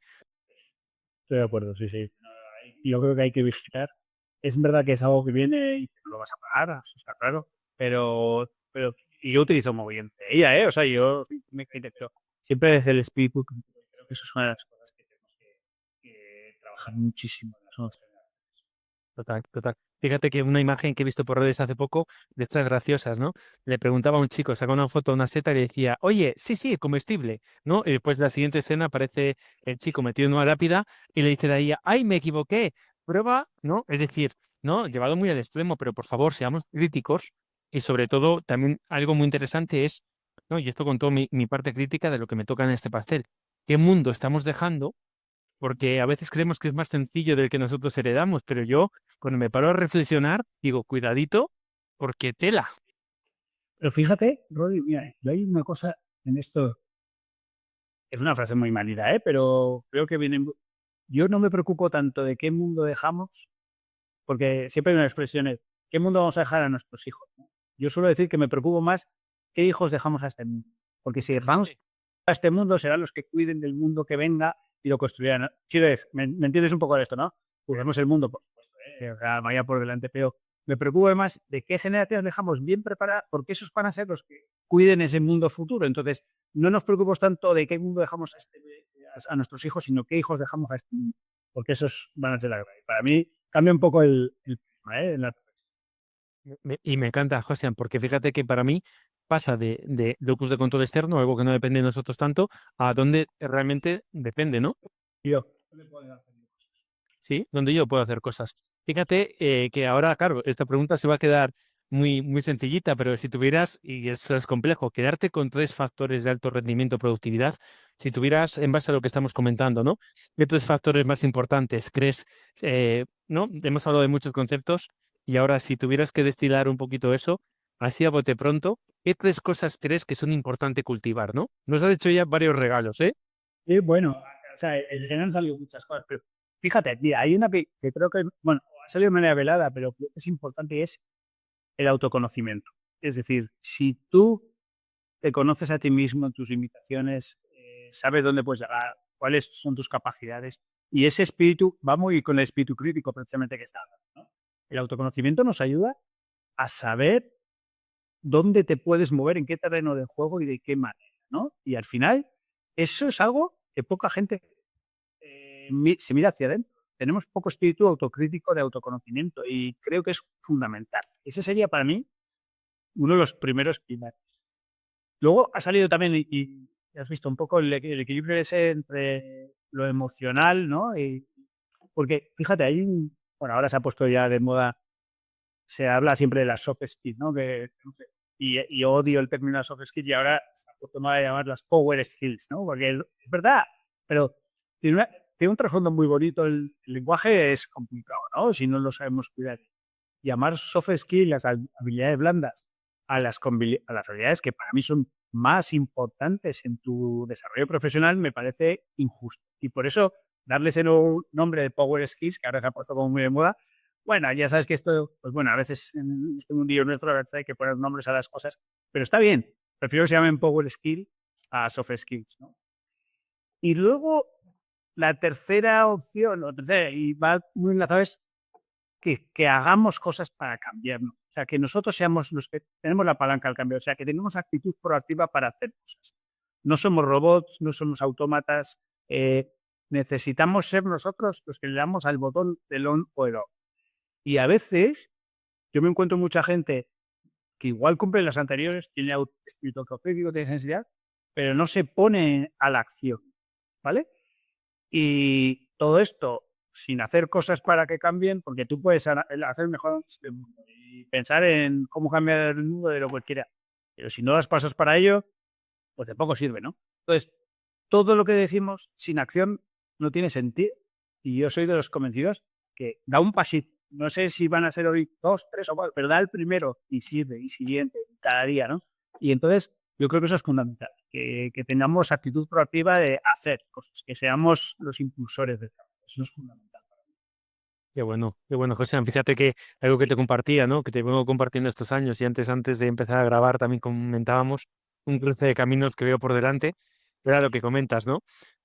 Estoy de acuerdo, sí, sí. Yo creo que hay que vigilar. Es verdad que es algo que viene y que no lo vas a pagar, eso está claro. Y yo utilizo muy bien ella, ¿eh? O sea, yo me pero siempre desde el espíritu, creo que eso es una de las cosas que tenemos que trabajar muchísimo en las nuevas generaciones.
Total, total. Fíjate que una imagen que he visto por redes hace poco, de estas graciosas, ¿no? Le preguntaba a un chico, saca una foto de una seta y le decía, oye, sí, sí, comestible, ¿no? Y después la siguiente escena aparece el chico metido en una lápida y le dice a ella, ay, me equivoqué, prueba, ¿no? Es decir, ¿no? Llevado muy al extremo, pero por favor, seamos críticos y sobre todo también algo muy interesante es, ¿no? Y esto con toda mi parte crítica de lo que me toca en este pastel, ¿qué mundo estamos dejando? Porque a veces creemos que es más sencillo del que nosotros heredamos, pero yo, cuando me paro a reflexionar, digo, cuidadito, porque tela.
Pero fíjate, Rodri, mira, yo hay una cosa en esto, es una frase muy manida, ¿eh? Pero creo que viene. Yo no me preocupo tanto de qué mundo dejamos, porque siempre hay una expresión, ¿qué mundo vamos a dejar a nuestros hijos? ¿No? Yo suelo decir que me preocupo más qué hijos dejamos a este mundo. Porque si dejamos
Sí.
a este mundo, serán los que cuiden del mundo que venga y lo construirán. ¿No? Quiero decir, ¿me entiendes un poco de esto, no? Cuidemos el mundo, por supuesto, que vaya por delante, pero me preocupo más de qué generaciones dejamos bien preparadas, porque esos van a ser los que cuiden ese mundo futuro. Entonces, no nos preocupemos tanto de qué mundo dejamos a nuestros hijos, sino qué hijos dejamos a este mundo, porque esos van a ser la clave. Para mí, cambia un poco el prisma, ¿eh?
Y me encanta, José, porque fíjate que para mí pasa de locus de control externo, algo que no depende de nosotros tanto, a donde realmente depende, ¿no?
Yo.
Sí, donde yo puedo hacer cosas. Fíjate que ahora, claro, esta pregunta se va a quedar muy, muy sencillita, pero si tuvieras, y eso es complejo, quedarte con tres factores de alto rendimiento o productividad, si tuvieras, en base a lo que estamos comentando, ¿no? ¿Qué tres factores más importantes crees? ¿No? Hemos hablado de muchos conceptos y ahora si tuvieras que destilar un poquito eso, así a bote pronto, ¿qué tres cosas crees que son importantes cultivar, ¿no? Nos has hecho ya varios regalos, ¿eh?
Y bueno, o sea, en general han salido muchas cosas, pero fíjate, mira, hay una que creo que, bueno, ha salido de manera velada, pero creo que es importante y es el autoconocimiento. Es decir, si tú te conoces a ti mismo, tus limitaciones, sabes dónde puedes llegar, cuáles son tus capacidades, y ese espíritu va muy con el espíritu crítico precisamente que está hablando, ¿no? El autoconocimiento nos ayuda a saber dónde te puedes mover, en qué terreno de juego y de qué manera. ¿no? Y al final, eso es algo que poca gente se mira hacia adentro. Tenemos poco espíritu autocrítico de autoconocimiento y creo que es fundamental. Ese sería para mí uno de los primeros pilares. Luego ha salido también, y has visto un poco el equilibrio ese entre lo emocional, ¿no? Porque fíjate, bueno, ahora se ha puesto ya de moda, se habla siempre de las soft skills, ¿no? Que, no sé, y odio el término soft skills y ahora se ha puesto de moda de llamar las power skills, ¿no? Porque es verdad, pero tiene, tiene un trasfondo muy bonito. El lenguaje es complicado, ¿no? Si no lo sabemos cuidar. Llamar soft skills, las habilidades blandas, a las habilidades que para mí son más importantes en tu desarrollo profesional, me parece injusto. Y por eso darles el nombre de Power Skills, que ahora se ha puesto como muy de moda, bueno, ya sabes que esto, pues bueno, a veces en este mundillo nuestro a veces hay que poner nombres a las cosas, pero está bien. Prefiero que se llamen Power Skill a Soft Skills, ¿no? Y luego la tercera opción, o tercera, y va muy enlazado, es que hagamos cosas para cambiarnos. O sea, que nosotros seamos los que tenemos la palanca al cambio. O sea, que tengamos actitud proactiva para hacer cosas. No somos robots, no somos autómatas. Necesitamos ser nosotros los que le damos al botón del on o el off. Y a veces yo me encuentro mucha gente que igual cumple las anteriores, tiene espíritu autocrítico, tiene sensibilidad, pero no se pone a la acción, ¿vale? Y todo esto sin hacer cosas para que cambien, porque tú puedes hacer mejor el mundo y pensar en cómo cambiar el mundo de lo que quieras. Pero si no das pasos para ello, pues de poco sirve, ¿no? Entonces, todo lo que decimos sin acción no tiene sentido. Y yo soy de los convencidos que da un pasito. No sé si van a ser hoy 2, 3 o 4, pero da el primero y sirve, y siguiente, cada día, ¿no? Y entonces, yo creo que eso es fundamental, que tengamos actitud proactiva de hacer cosas, que seamos los impulsores de cambio. Eso es fundamental.
Qué bueno, José. Fíjate que algo que te compartía, ¿no? Que te vengo compartiendo estos años y antes de empezar a grabar también comentábamos un cruce de caminos que veo por delante. Era lo que comentas, ¿no?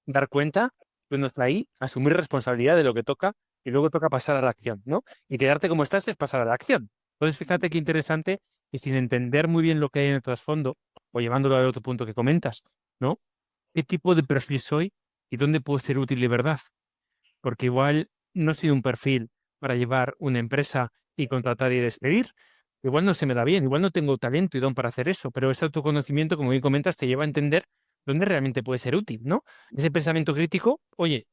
Dar cuenta que uno está ahí, asumir responsabilidad de lo que toca y luego toca pasar a la acción, ¿no? Y quedarte como estás es pasar a la acción. Entonces, fíjate qué interesante y sin entender muy bien lo que hay en el trasfondo o llevándolo al otro punto que comentas, ¿no? ¿Qué tipo de perfil soy y dónde puedo ser útil de verdad? Porque igual no soy un perfil para llevar una empresa y contratar y despedir. Igual no se me da bien, igual no tengo talento y don para hacer eso, pero ese autoconocimiento, como bien comentas, te lleva a entender dónde realmente puede ser útil, ¿no? Ese pensamiento crítico, oye,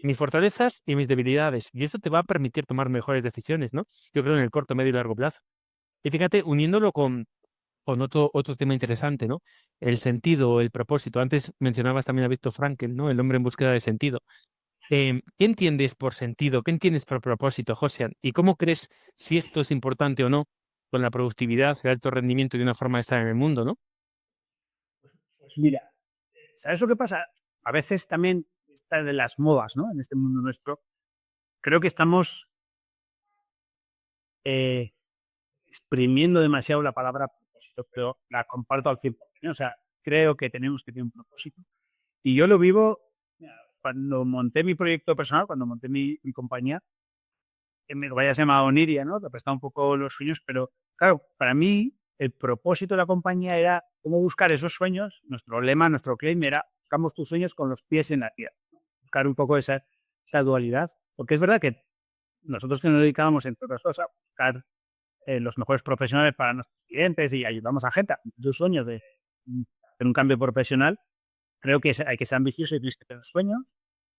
mis fortalezas y mis debilidades, y eso te va a permitir tomar mejores decisiones, ¿no? Yo creo en el corto, medio y largo plazo. Y fíjate, uniéndolo con otro tema interesante, ¿no? El sentido, el propósito. Antes mencionabas también a Viktor Frankl, ¿no? El hombre en búsqueda de sentido. ¿Qué entiendes por sentido? ¿Qué entiendes por propósito, José? ¿Y cómo crees si esto es importante o no con la productividad, el alto rendimiento y una forma de estar en el mundo, ¿no?
Pues mira, ¿sabes lo que pasa? A veces también está de las modas, ¿no? En este mundo nuestro, creo que estamos eh, exprimiendo demasiado la palabra propósito, pero la comparto al 100%. O sea, creo que tenemos que tener un propósito. Y yo lo vivo cuando monté mi proyecto personal, cuando monté mi compañía, que me lo vaya a llamar Oniria, ¿no? Te prestaba un poco los sueños, pero claro, para mí el propósito de la compañía era cómo buscar esos sueños. Nuestro lema, nuestro claim era buscamos tus sueños con los pies en la tierra. Buscar un poco esa dualidad. Porque es verdad que nosotros que nos dedicábamos, entre otras cosas, a buscar los mejores profesionales para nuestros clientes y ayudamos a gente a cumplir sus sueños de hacer un cambio profesional, creo que hay que ser ambicioso y tienes que tener sueños,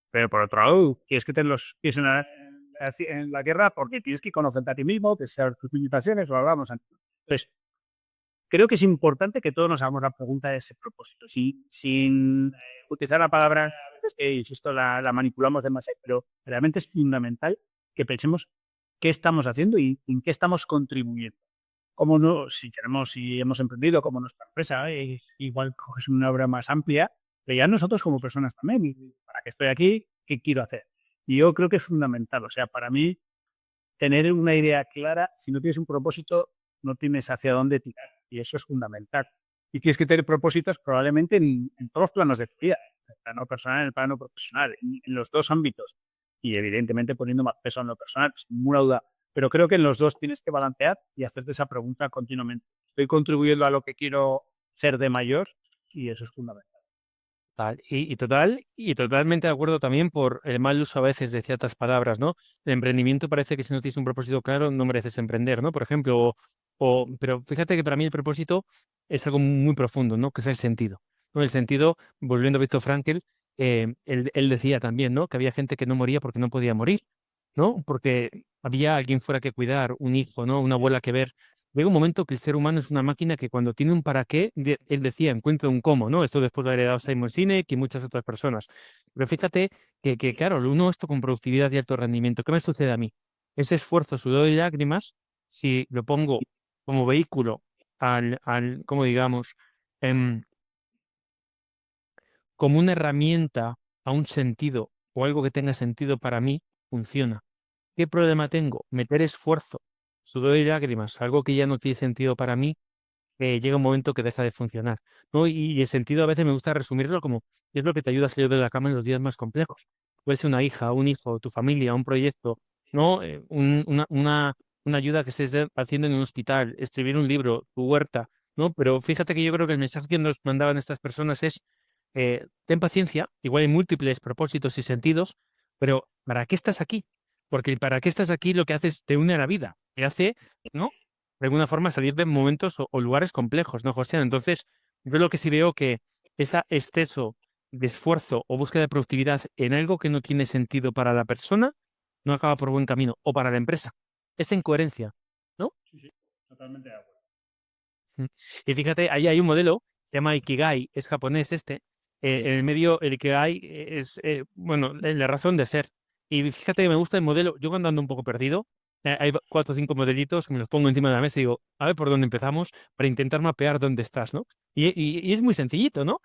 pero por otro lado, tienes que tener los pies en la tierra porque tienes que conocerte a ti mismo, desear tus limitaciones, lo hablábamos antes. Entonces, creo que es importante que todos nos hagamos la pregunta de ese propósito, sin utilizar la palabra, a veces que, insisto, la manipulamos demasiado, pero realmente es fundamental que pensemos qué estamos haciendo y en qué estamos contribuyendo. Como no, si queremos, si hemos emprendido como nuestra empresa, igual coges una obra más amplia, pero ya nosotros como personas también, y para qué estoy aquí, qué quiero hacer. Y yo creo que es fundamental, o sea, para mí, tener una idea clara, si no tienes un propósito, no tienes hacia dónde tirar, y eso es fundamental. Y tienes que tener propósitos probablemente en todos los planos de tu vida, en el plano personal, en el plano profesional, en los dos ámbitos, y evidentemente poniendo más peso en lo personal, sin ninguna duda. Pero creo que en los dos tienes que balancear y hacerte esa pregunta continuamente. ¿Estoy contribuyendo a lo que quiero ser de mayor? y eso es fundamental.
Y totalmente de acuerdo también por el mal uso a veces de ciertas palabras, ¿no? El emprendimiento parece que si no tienes un propósito claro no mereces emprender, ¿no? Por ejemplo, pero fíjate que para mí el propósito es algo muy profundo, ¿no? Que es el sentido. ¿No? El sentido, volviendo a Viktor Frankl, él decía también, ¿no? Que había gente que no moría porque no podía morir, ¿no? Porque había alguien fuera que cuidar, un hijo, ¿no? Una abuela que ver. Llega un momento que el ser humano es una máquina que cuando tiene un para qué, él decía, encuentra un cómo, ¿no? Esto después lo ha heredado Simon Sinek y muchas otras personas. Pero fíjate claro, lo uno esto con productividad y alto rendimiento. ¿Qué me sucede a mí? Ese esfuerzo, sudor y lágrimas, si lo pongo como vehículo como digamos, em, como una herramienta a un sentido o algo que tenga sentido para mí, funciona. ¿Qué problema tengo? Meter esfuerzo, sudor y lágrimas, algo que ya no tiene sentido para mí, llega un momento que deja de funcionar, ¿no? Y el sentido a veces me gusta resumirlo como es lo que te ayuda a salir de la cama en los días más complejos. Puede ser una hija, un hijo, tu familia, un proyecto, ¿no? Una ayuda que estés haciendo en un hospital, escribir un libro, tu huerta, ¿no? Pero fíjate que yo creo que el mensaje que nos mandaban estas personas es, ten paciencia, igual hay múltiples propósitos y sentidos, pero ¿para qué estás aquí? Porque el para qué estás aquí lo que hace es te une a la vida, te hace, ¿no? De alguna forma salir de momentos o lugares complejos, ¿no, José? Entonces, yo lo que sí veo que ese exceso de esfuerzo o búsqueda de productividad en algo que no tiene sentido para la persona no acaba por buen camino o para la empresa. Esa incoherencia, ¿no?
Sí, sí, totalmente de acuerdo.
Mm. Y fíjate, ahí hay un modelo, se llama Ikigai, es japonés este. En el medio, el Ikigai es, bueno, la razón de ser. Y fíjate que me gusta el modelo. Yo cuando ando un poco perdido, hay cuatro o cinco modelitos que me los pongo encima de la mesa y digo, a ver por dónde empezamos para intentar mapear dónde estás, ¿no? Y es muy sencillito, ¿no?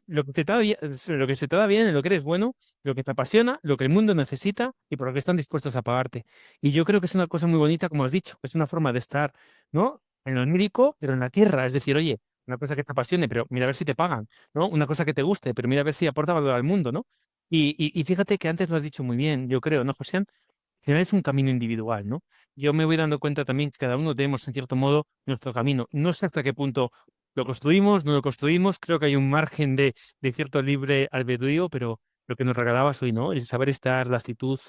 Lo que se te da bien, en lo que eres bueno, lo que te apasiona, lo que el mundo necesita y por lo que están dispuestos a pagarte. Y yo creo que es una cosa muy bonita, como has dicho, es una forma de estar, ¿no? En lo onírico, pero en la tierra. Es decir, oye, una cosa que te apasione, pero mira a ver si te pagan, ¿no? Una cosa que te guste, pero mira a ver si aporta valor al mundo, ¿no? Y fíjate que antes lo has dicho muy bien, yo creo, ¿no, José? Al final es un camino individual, ¿no? Yo me voy dando cuenta también que cada uno tenemos, en cierto modo, nuestro camino. No sé hasta qué punto lo construimos, no lo construimos. Creo que hay un margen de cierto libre albedrío, pero lo que nos regalabas hoy, ¿no? El saber estar, la actitud,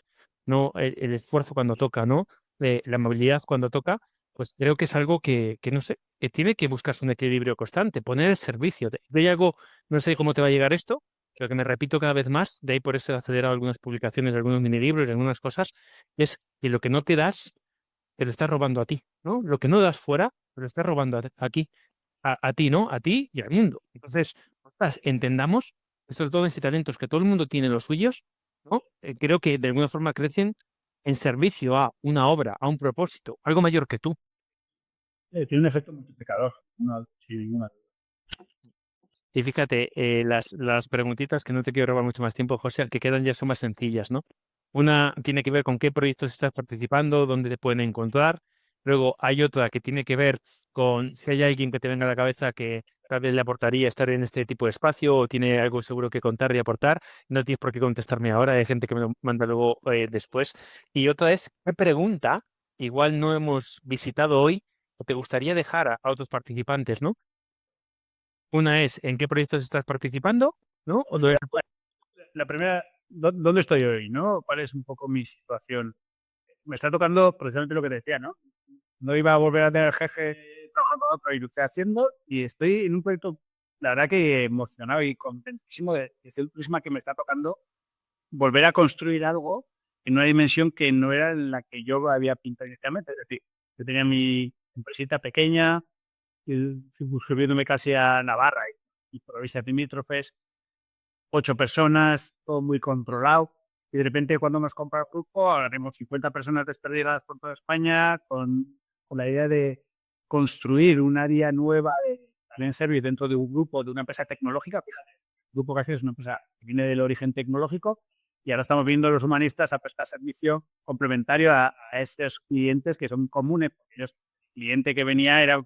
¿no? El esfuerzo cuando toca, ¿no? La amabilidad cuando toca, pues creo que es algo que no sé, que tiene que buscarse un equilibrio constante, poner el servicio. De algo, no sé cómo te va a llegar esto, pero que me repito cada vez más, de ahí por eso he acelerado algunas publicaciones, algunos mini libros y algunas cosas, es que lo que no te das, te lo estás robando a ti, ¿no? Lo que no das fuera, te lo estás robando aquí, a ti, ¿no? A ti y al mundo. Entonces, ostras, entendamos esos dones y talentos que todo el mundo tiene los suyos, ¿no? Creo que de alguna forma crecen en servicio a una obra, a un propósito, algo mayor que tú.
Tiene un efecto multiplicador, sin ninguna duda.
Y fíjate, las preguntitas que no te quiero robar mucho más tiempo, José, que quedan ya son más sencillas, ¿no? Una tiene que ver con qué proyectos estás participando, dónde te pueden encontrar. Luego hay otra que tiene que ver con si hay alguien que te venga a la cabeza que tal vez le aportaría estar en este tipo de espacio o tiene algo seguro que contar y aportar. No tienes por qué contestarme ahora, hay gente que me lo manda luego después. Y otra es, ¿qué pregunta igual no hemos visitado hoy o te gustaría dejar a otros participantes, ¿no? Una es, ¿en qué proyectos estás participando? ¿No?
La primera, ¿dónde estoy hoy? ¿No? ¿Cuál es un poco mi situación? Me está tocando precisamente lo que te decía, ¿no? No iba a volver a tener jefe, pero lo estoy haciendo y estoy en un proyecto, la verdad que emocionado y contentísimo de ser el prisma que me está tocando volver a construir algo en una dimensión que no era en la que yo había pintado inicialmente. Es decir, yo tenía mi empresita pequeña, subiéndome casi a Navarra y provincias limítrofes, 8 personas, todo muy controlado. Y de repente, cuando hemos comprado el grupo, ahora tenemos 50 personas desperdigadas por toda España con la idea de construir un área nueva de talent service dentro de un grupo, de una empresa tecnológica. Fíjate, el grupo que hace es una empresa que viene del origen tecnológico y ahora estamos viendo los humanistas a prestar servicio complementario a esos clientes que son comunes. Porque el cliente que venía era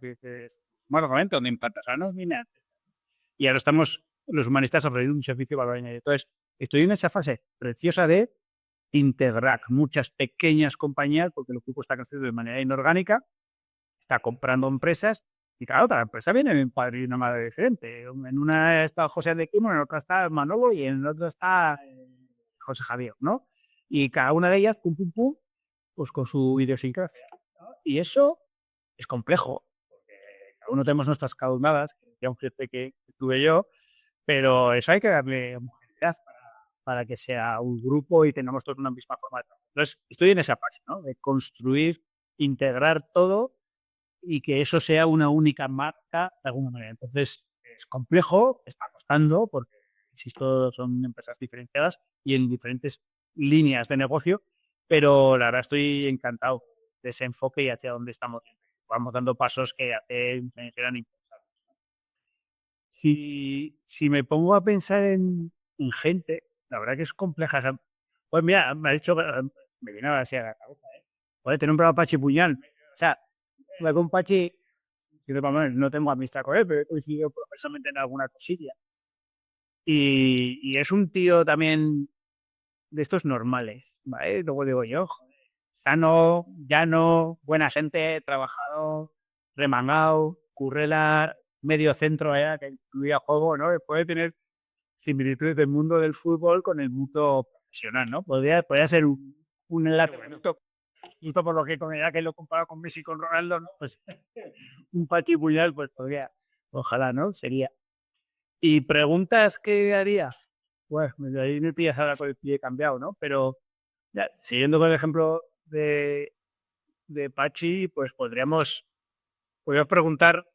bueno, donde implantas, ahora no viene antes. Y ahora estamos los humanistas ofreciendo un servicio de valor añadido. Entonces, estoy en esa fase preciosa de integrar muchas pequeñas compañías, porque el grupo está creciendo de manera inorgánica, está comprando empresas Y claro, cada empresa viene un padre y una madre diferente. En una está José de Quimo, en otra está Manolo y en otra está José Javier, ¿no? Y cada una de ellas, pum, pum, pum, pues con su idiosincrasia, ¿no? Y eso es complejo, porque cada uno tenemos nuestras caudadas, que decía un jefe que tuve yo, pero eso hay que darle homogeneidad para que sea un grupo y tengamos todos una misma forma de trabajar. Entonces, estoy en esa fase, ¿no? De construir, integrar todo y que eso sea una única marca de alguna manera. Entonces, es complejo, está costando, porque, insisto, son empresas diferenciadas y en diferentes líneas de negocio, pero la verdad estoy encantado de ese enfoque y hacia dónde estamos. Vamos dando pasos que hace un años eran impensables. Si me pongo a pensar en gente, la verdad que es compleja. O sea, pues mira, me ha dicho, me viene así a la cabeza, ¿eh? Puede tener un programa Pachi Puñal. O sea, con Pachi, no tengo amistad con él, pero he coincidido profesionalmente en alguna cosilla. Y es un tío también de estos normales, ¿vale? Luego digo yo, joder, sano, llano, buena gente, trabajador, remangado, currela, medio centro, que incluía juego, ¿no? Que puede tener similitudes del mundo del fútbol con el mundo profesional, ¿no? Podría ser un enlace. Bueno, justo por lo que con ella que lo comparo con Messi y con Ronaldo, ¿no? Pues un pachipuñal, pues podría, ojalá, ¿no? Sería. Y preguntas qué haría, pues ahí me pillas ahora con el pie cambiado, ¿no? Pero ya, siguiendo con el ejemplo de Pachi, pues podríamos preguntar,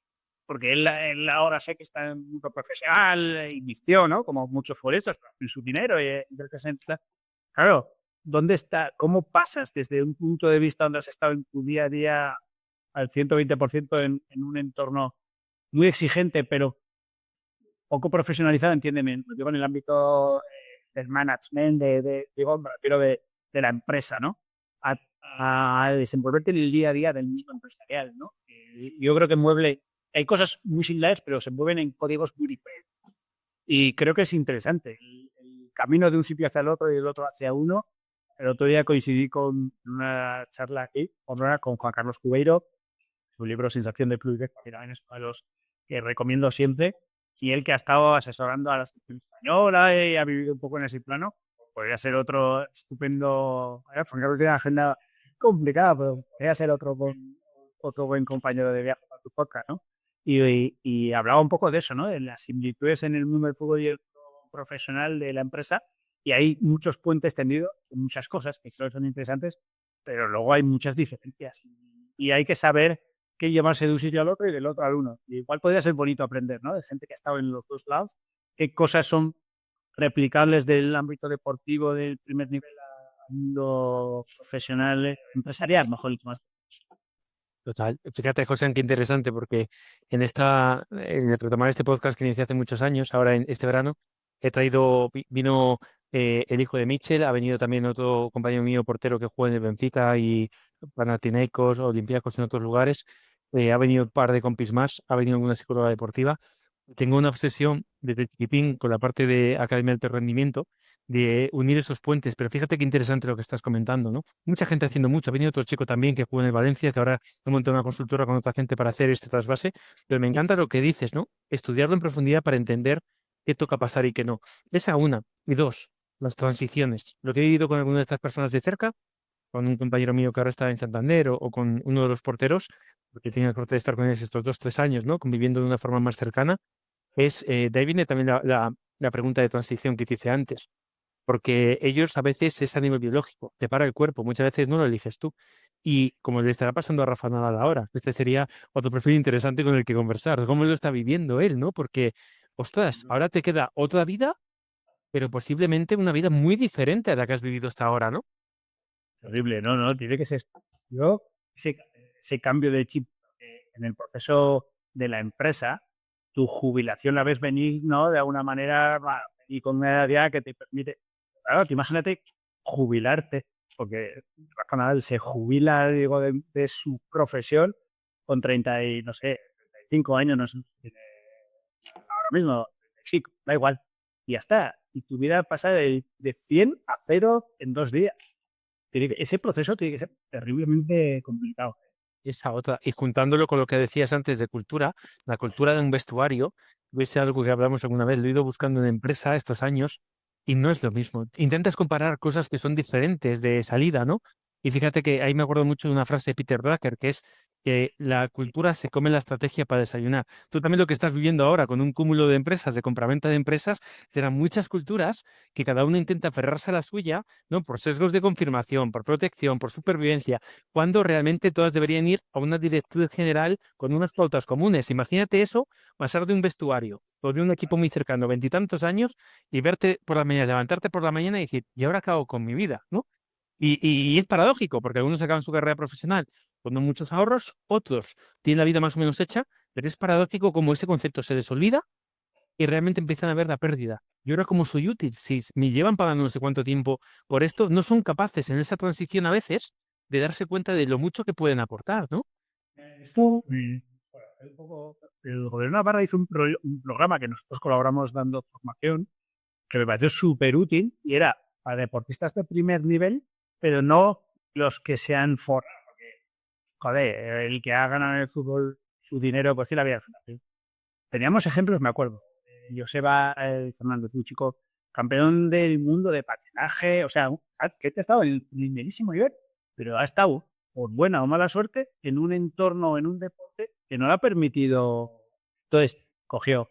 porque él ahora sé que está en un mundo profesional, inició, ¿no? Como muchos futbolistas, en su dinero y claro, ¿dónde está? ¿Cómo pasas desde un punto de vista donde has estado en tu día a día al 120% en un entorno muy exigente, pero poco profesionalizado, entiéndeme, digo en el ámbito del management, digo, me refiero de la empresa, ¿no? A desenvolverte en el día a día del mismo empresarial, ¿no? Yo creo que hay cosas muy similares, pero se mueven en códigos muy diferentes. Y creo que es interesante. El camino de un sitio hacia el otro y del otro hacia uno. El otro día coincidí con una charla aquí, con Juan Carlos Cubeiro, su libro Sensación de Fluidez, que también es uno de los que recomiendo siempre, y él que ha estado asesorando a la selección española y ha vivido un poco en ese plano, podría ser otro estupendo. Juan Carlos tiene una agenda complicada, pero podría ser otro buen compañero de viaje para tu podcast, ¿no? Y hablaba un poco de eso, ¿no? De las similitudes en el mundo del fútbol y el profesional de la empresa, y hay muchos puentes tendidos, muchas cosas que creo que son interesantes, pero luego hay muchas diferencias. Y hay que saber que llevarse de un sitio al otro y del otro al uno. Y igual podría ser bonito aprender, ¿no? De gente que ha estado en los dos lados, qué cosas son replicables del ámbito deportivo del primer nivel al mundo profesional, empresarial, mejor dicho, más.
Total. Fíjate, José, qué interesante, porque en retomar este podcast que inicié hace muchos años, ahora en este verano, vino el hijo de Mitchell, ha venido también otro compañero mío, portero que juega en el Benfica y Panathinaikos, Olympiacos en otros lugares. Ha venido un par de compis más, ha venido una psicóloga deportiva. Tengo una obsesión desde chiquitín con la parte de academia de alto rendimiento, de unir esos puentes, pero fíjate qué interesante lo que estás comentando, ¿no? Mucha gente haciendo mucho. Ha venido otro chico también que juega en el Valencia, que ahora ha montado una consultora con otra gente para hacer este trasvase, pero me encanta lo que dices, ¿no? Estudiarlo en profundidad para entender qué toca pasar y qué no. Esa una. Y dos, las transiciones. Lo que he vivido con alguna de estas personas de cerca, con un compañero mío que ahora está en Santander o con uno de los porteros, porque tenía la suerte de estar con ellos estos 2, 3 años, ¿no? Conviviendo de una forma más cercana, de ahí viene también la pregunta de transición que te hice antes, porque ellos a veces es a nivel biológico, te para el cuerpo, muchas veces no lo eliges tú. Y como le estará pasando a Rafa Nadal ahora, este sería otro perfil interesante con el que conversar, cómo lo está viviendo él, ¿no? Porque, ostras, ahora te queda otra vida, pero posiblemente una vida muy diferente a la que has vivido hasta ahora, ¿no?
Terrible, no, no, tiene que ser. Yo, ese, ese cambio de chip en el proceso de la empresa, tu jubilación la ves venir, ¿no? De alguna manera y con una edad ya que te permite. Claro, tú imagínate jubilarte, porque Rafa Nadal se jubila, digo, de su profesión con 30 y, no sé, 35 años, no sé, ahora mismo, sí, da igual. Y ya está. Y tu vida pasa de 100 a 0 en 2 días. Ese proceso tiene que ser terriblemente complicado.
esa otra. Y juntándolo con lo que decías antes de cultura, la cultura de un vestuario, es algo que hablamos alguna vez, lo he ido buscando en empresa estos años y no es lo mismo. Intentas comparar cosas que son diferentes de salida, ¿no? Y fíjate que ahí me acuerdo mucho de una frase de Peter Drucker, que es que la cultura se come la estrategia para desayunar. Tú también lo que estás viviendo ahora con un cúmulo de empresas, de compraventa de empresas, serán muchas culturas que cada una intenta aferrarse a la suya, ¿no? Por sesgos de confirmación, por protección, por supervivencia, cuando realmente todas deberían ir a una directriz general con unas pautas comunes. Imagínate eso, pasar de un vestuario o de un equipo muy cercano, veintitantos años, y verte por la mañana, levantarte por la mañana y decir, ¿y ahora qué hago con mi vida? ¿No? Y es paradójico, porque algunos acaban su carrera profesional con no muchos ahorros, otros tienen la vida más o menos hecha, pero es paradójico como ese concepto se les olvida y realmente empiezan a ver la pérdida. Y ahora, ¿cómo soy útil? Si me llevan pagando no sé cuánto tiempo por esto, no son capaces en esa transición a veces de darse cuenta de lo mucho que pueden aportar, ¿no?
Esto, bueno, un poco, el gobierno de Navarra hizo un programa que nosotros colaboramos dando formación, que me pareció súper útil y era para deportistas de primer nivel, pero no los que se han forrado. Joder, el que ha ganado en el fútbol su dinero, pues sí la había fácil. Teníamos ejemplos, me acuerdo. Joseba Fernández, un chico campeón del mundo de patinaje, o sea, que ha estado en el primerísimo nivel, pero ha estado, por buena o mala suerte, en un entorno, en un deporte que no le ha permitido. Entonces, cogió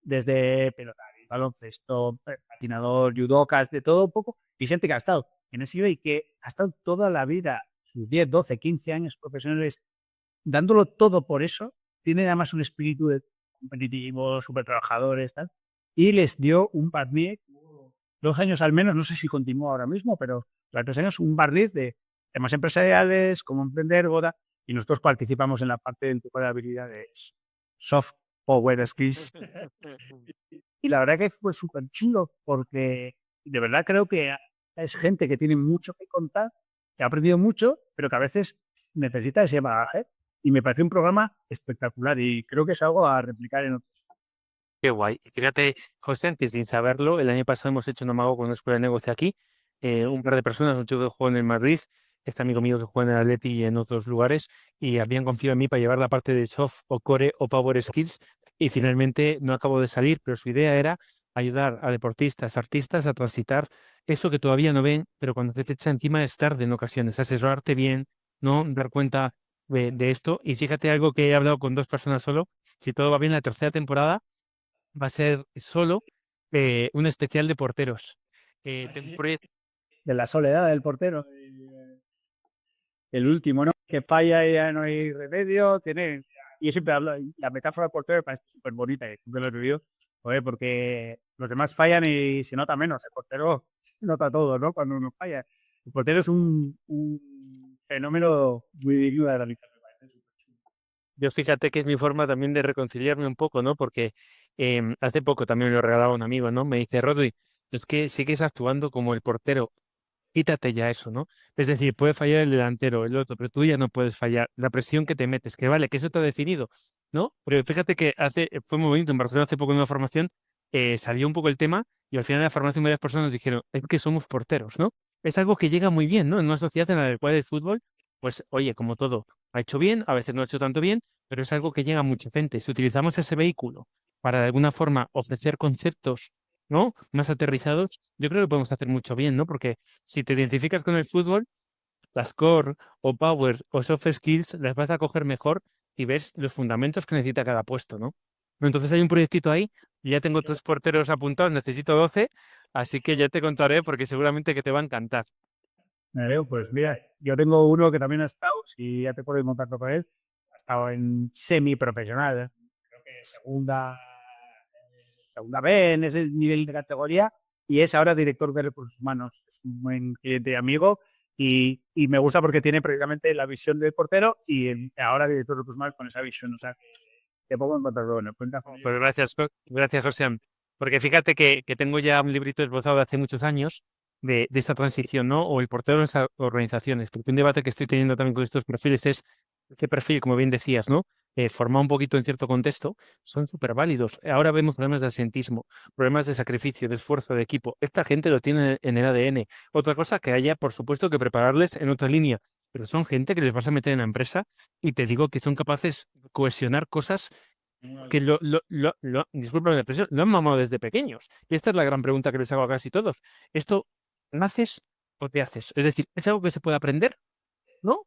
desde pelotario, baloncesto, patinador, judocas, de todo un poco, y gente que ha estado en ese nivel y que ha estado toda la vida, sus 10, 12, 15 años profesionales, dándolo todo por eso, tiene además un espíritu de competitivo, súper trabajadores, tal, y les dio un barniz, 2 años al menos, no sé si continúa ahora mismo, pero durante 2 años un barniz de temas empresariales, cómo emprender, boda, y nosotros participamos en la parte del tipo de habilidades soft power skills. Y la verdad que fue súper chulo, porque de verdad creo que es gente que tiene mucho que contar, que ha aprendido mucho, pero que a veces necesita ese bagaje. Y me parece un programa espectacular y creo que es algo a replicar en otros.
Qué guay. Y fíjate, José, que sin saberlo, el año pasado hemos hecho un amago con una escuela de negocio aquí, un par de personas, un chico que juega en el Madrid, este amigo mío que juega en el Atleti y en otros lugares, y habían confiado en mí para llevar la parte de soft o core o power skills, y finalmente no acabo de salir, pero su idea era ayudar a deportistas, artistas a transitar eso que todavía no ven, pero cuando te echa encima es tarde en ocasiones, asesorarte bien, no dar cuenta de esto. Y fíjate algo que he hablado con dos personas solo, si todo va bien, la tercera temporada va a ser solo un especial de porteros. Tengo un proyecto.
De la soledad del portero, el último, ¿no? Que falla y ya no hay remedio. Y yo siempre hablo, la metáfora del portero me parece súper bonita y siempre lo he vivido, joder, porque los demás fallan y se nota menos. El portero nota todo, ¿no? Cuando uno falla. El portero es un fenómeno muy digno de analizar. Me parece súper chulo.
Yo fíjate que es mi forma también de reconciliarme un poco, ¿no? Porque hace poco también me lo regalaba un amigo, ¿no? Me dice, Rodri, es que sigues actuando como el portero, quítate ya eso, ¿no? Es decir, puede fallar el delantero, el otro, pero tú ya no puedes fallar. La presión que te metes, que vale, que eso te ha definido, ¿no? Pero fíjate que fue muy bonito, en Barcelona hace poco en una formación salió un poco el tema y al final de la formación varias personas dijeron, es que somos porteros, ¿no? Es algo que llega muy bien, ¿no? En una sociedad en la cual el fútbol, pues, oye, como todo, ha hecho bien, a veces no ha hecho tanto bien, pero es algo que llega a mucha gente. Si utilizamos ese vehículo para de alguna forma ofrecer conceptos, ¿no? Más aterrizados, yo creo que podemos hacer mucho bien, ¿no? Porque si te identificas con el fútbol, las core o power o soft skills las vas a coger mejor y ves los fundamentos que necesita cada puesto, ¿no? Entonces hay un proyectito ahí, y ya tengo 3 porteros apuntados, necesito 12, así que ya te contaré porque seguramente que te va a encantar.
Me veo, pues mira, yo tengo uno que también ha estado, si ya te puedes en contacto con él, ha estado en semiprofesional, creo que segunda B en ese nivel de categoría y es ahora director de recursos humanos. Es un buen cliente y amigo y me gusta porque tiene prácticamente la visión del portero y ahora director de recursos humanos con esa visión. O sea, que te pongo en contacto con él. Cuenta con ello.
Pues gracias, gracias, José. Porque fíjate que tengo ya un librito esbozado de hace muchos años de esa transición, ¿no? O el portero en esas organizaciones. Porque un debate que estoy teniendo también con estos perfiles es qué perfil, como bien decías, ¿no? Formado un poquito en cierto contexto, son súper válidos. Ahora vemos problemas de asentismo, problemas de sacrificio, de esfuerzo, de equipo. Esta gente lo tiene en el ADN. Otra cosa que haya, por supuesto, que prepararles en otra línea. pero son gente que les vas a meter en la empresa y te digo que son capaces de cohesionar cosas que disculpa la expresión, lo han mamado desde pequeños. Y esta es la gran pregunta que les hago a casi todos. ¿Esto naces o te haces? Es decir, ¿es algo que se puede aprender? ¿No?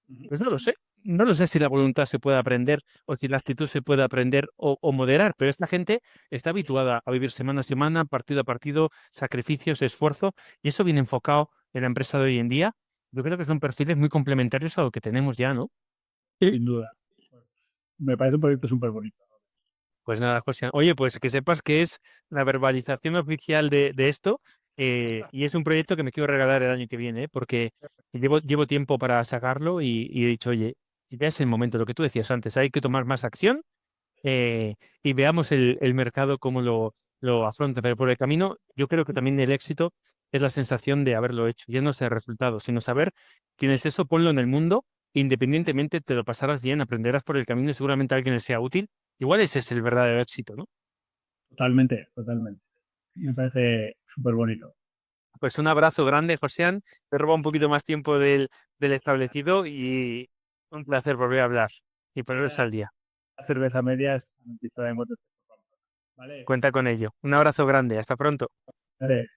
Ujú.
Pues no lo sé. No lo sé si la voluntad se puede aprender o si la actitud se puede aprender o moderar, pero esta gente está habituada a vivir semana a semana, partido a partido, sacrificios, esfuerzo, y eso viene enfocado en la empresa de hoy en día. Yo creo que son perfiles muy complementarios a lo que tenemos ya, ¿no? Sí.
Sin duda. Me parece un proyecto súper bonito.
Pues nada, José. Oye, pues que sepas que es la verbalización oficial de esto y es un proyecto que me quiero regalar el año que viene, porque llevo tiempo para sacarlo y he dicho, oye, ya es el momento, lo que tú decías antes, hay que tomar más acción y veamos el mercado cómo lo afronta. Pero por el camino, yo creo que también el éxito es la sensación de haberlo hecho, ya no sé el resultado, sino saber, tienes eso, ponlo en el mundo, independientemente te lo pasarás bien, aprenderás por el camino y seguramente a alguien le sea útil. Igual ese es el verdadero éxito, ¿no?
Totalmente, totalmente. Me parece súper bonito.
Pues un abrazo grande, Joséan. Te roba un poquito más tiempo del establecido y un placer volver a hablar y ponerse al día.
La cerveza media es garantizada en cuanto esté. Vale.
Cuenta con ello. Un abrazo grande. Hasta pronto.
Vale.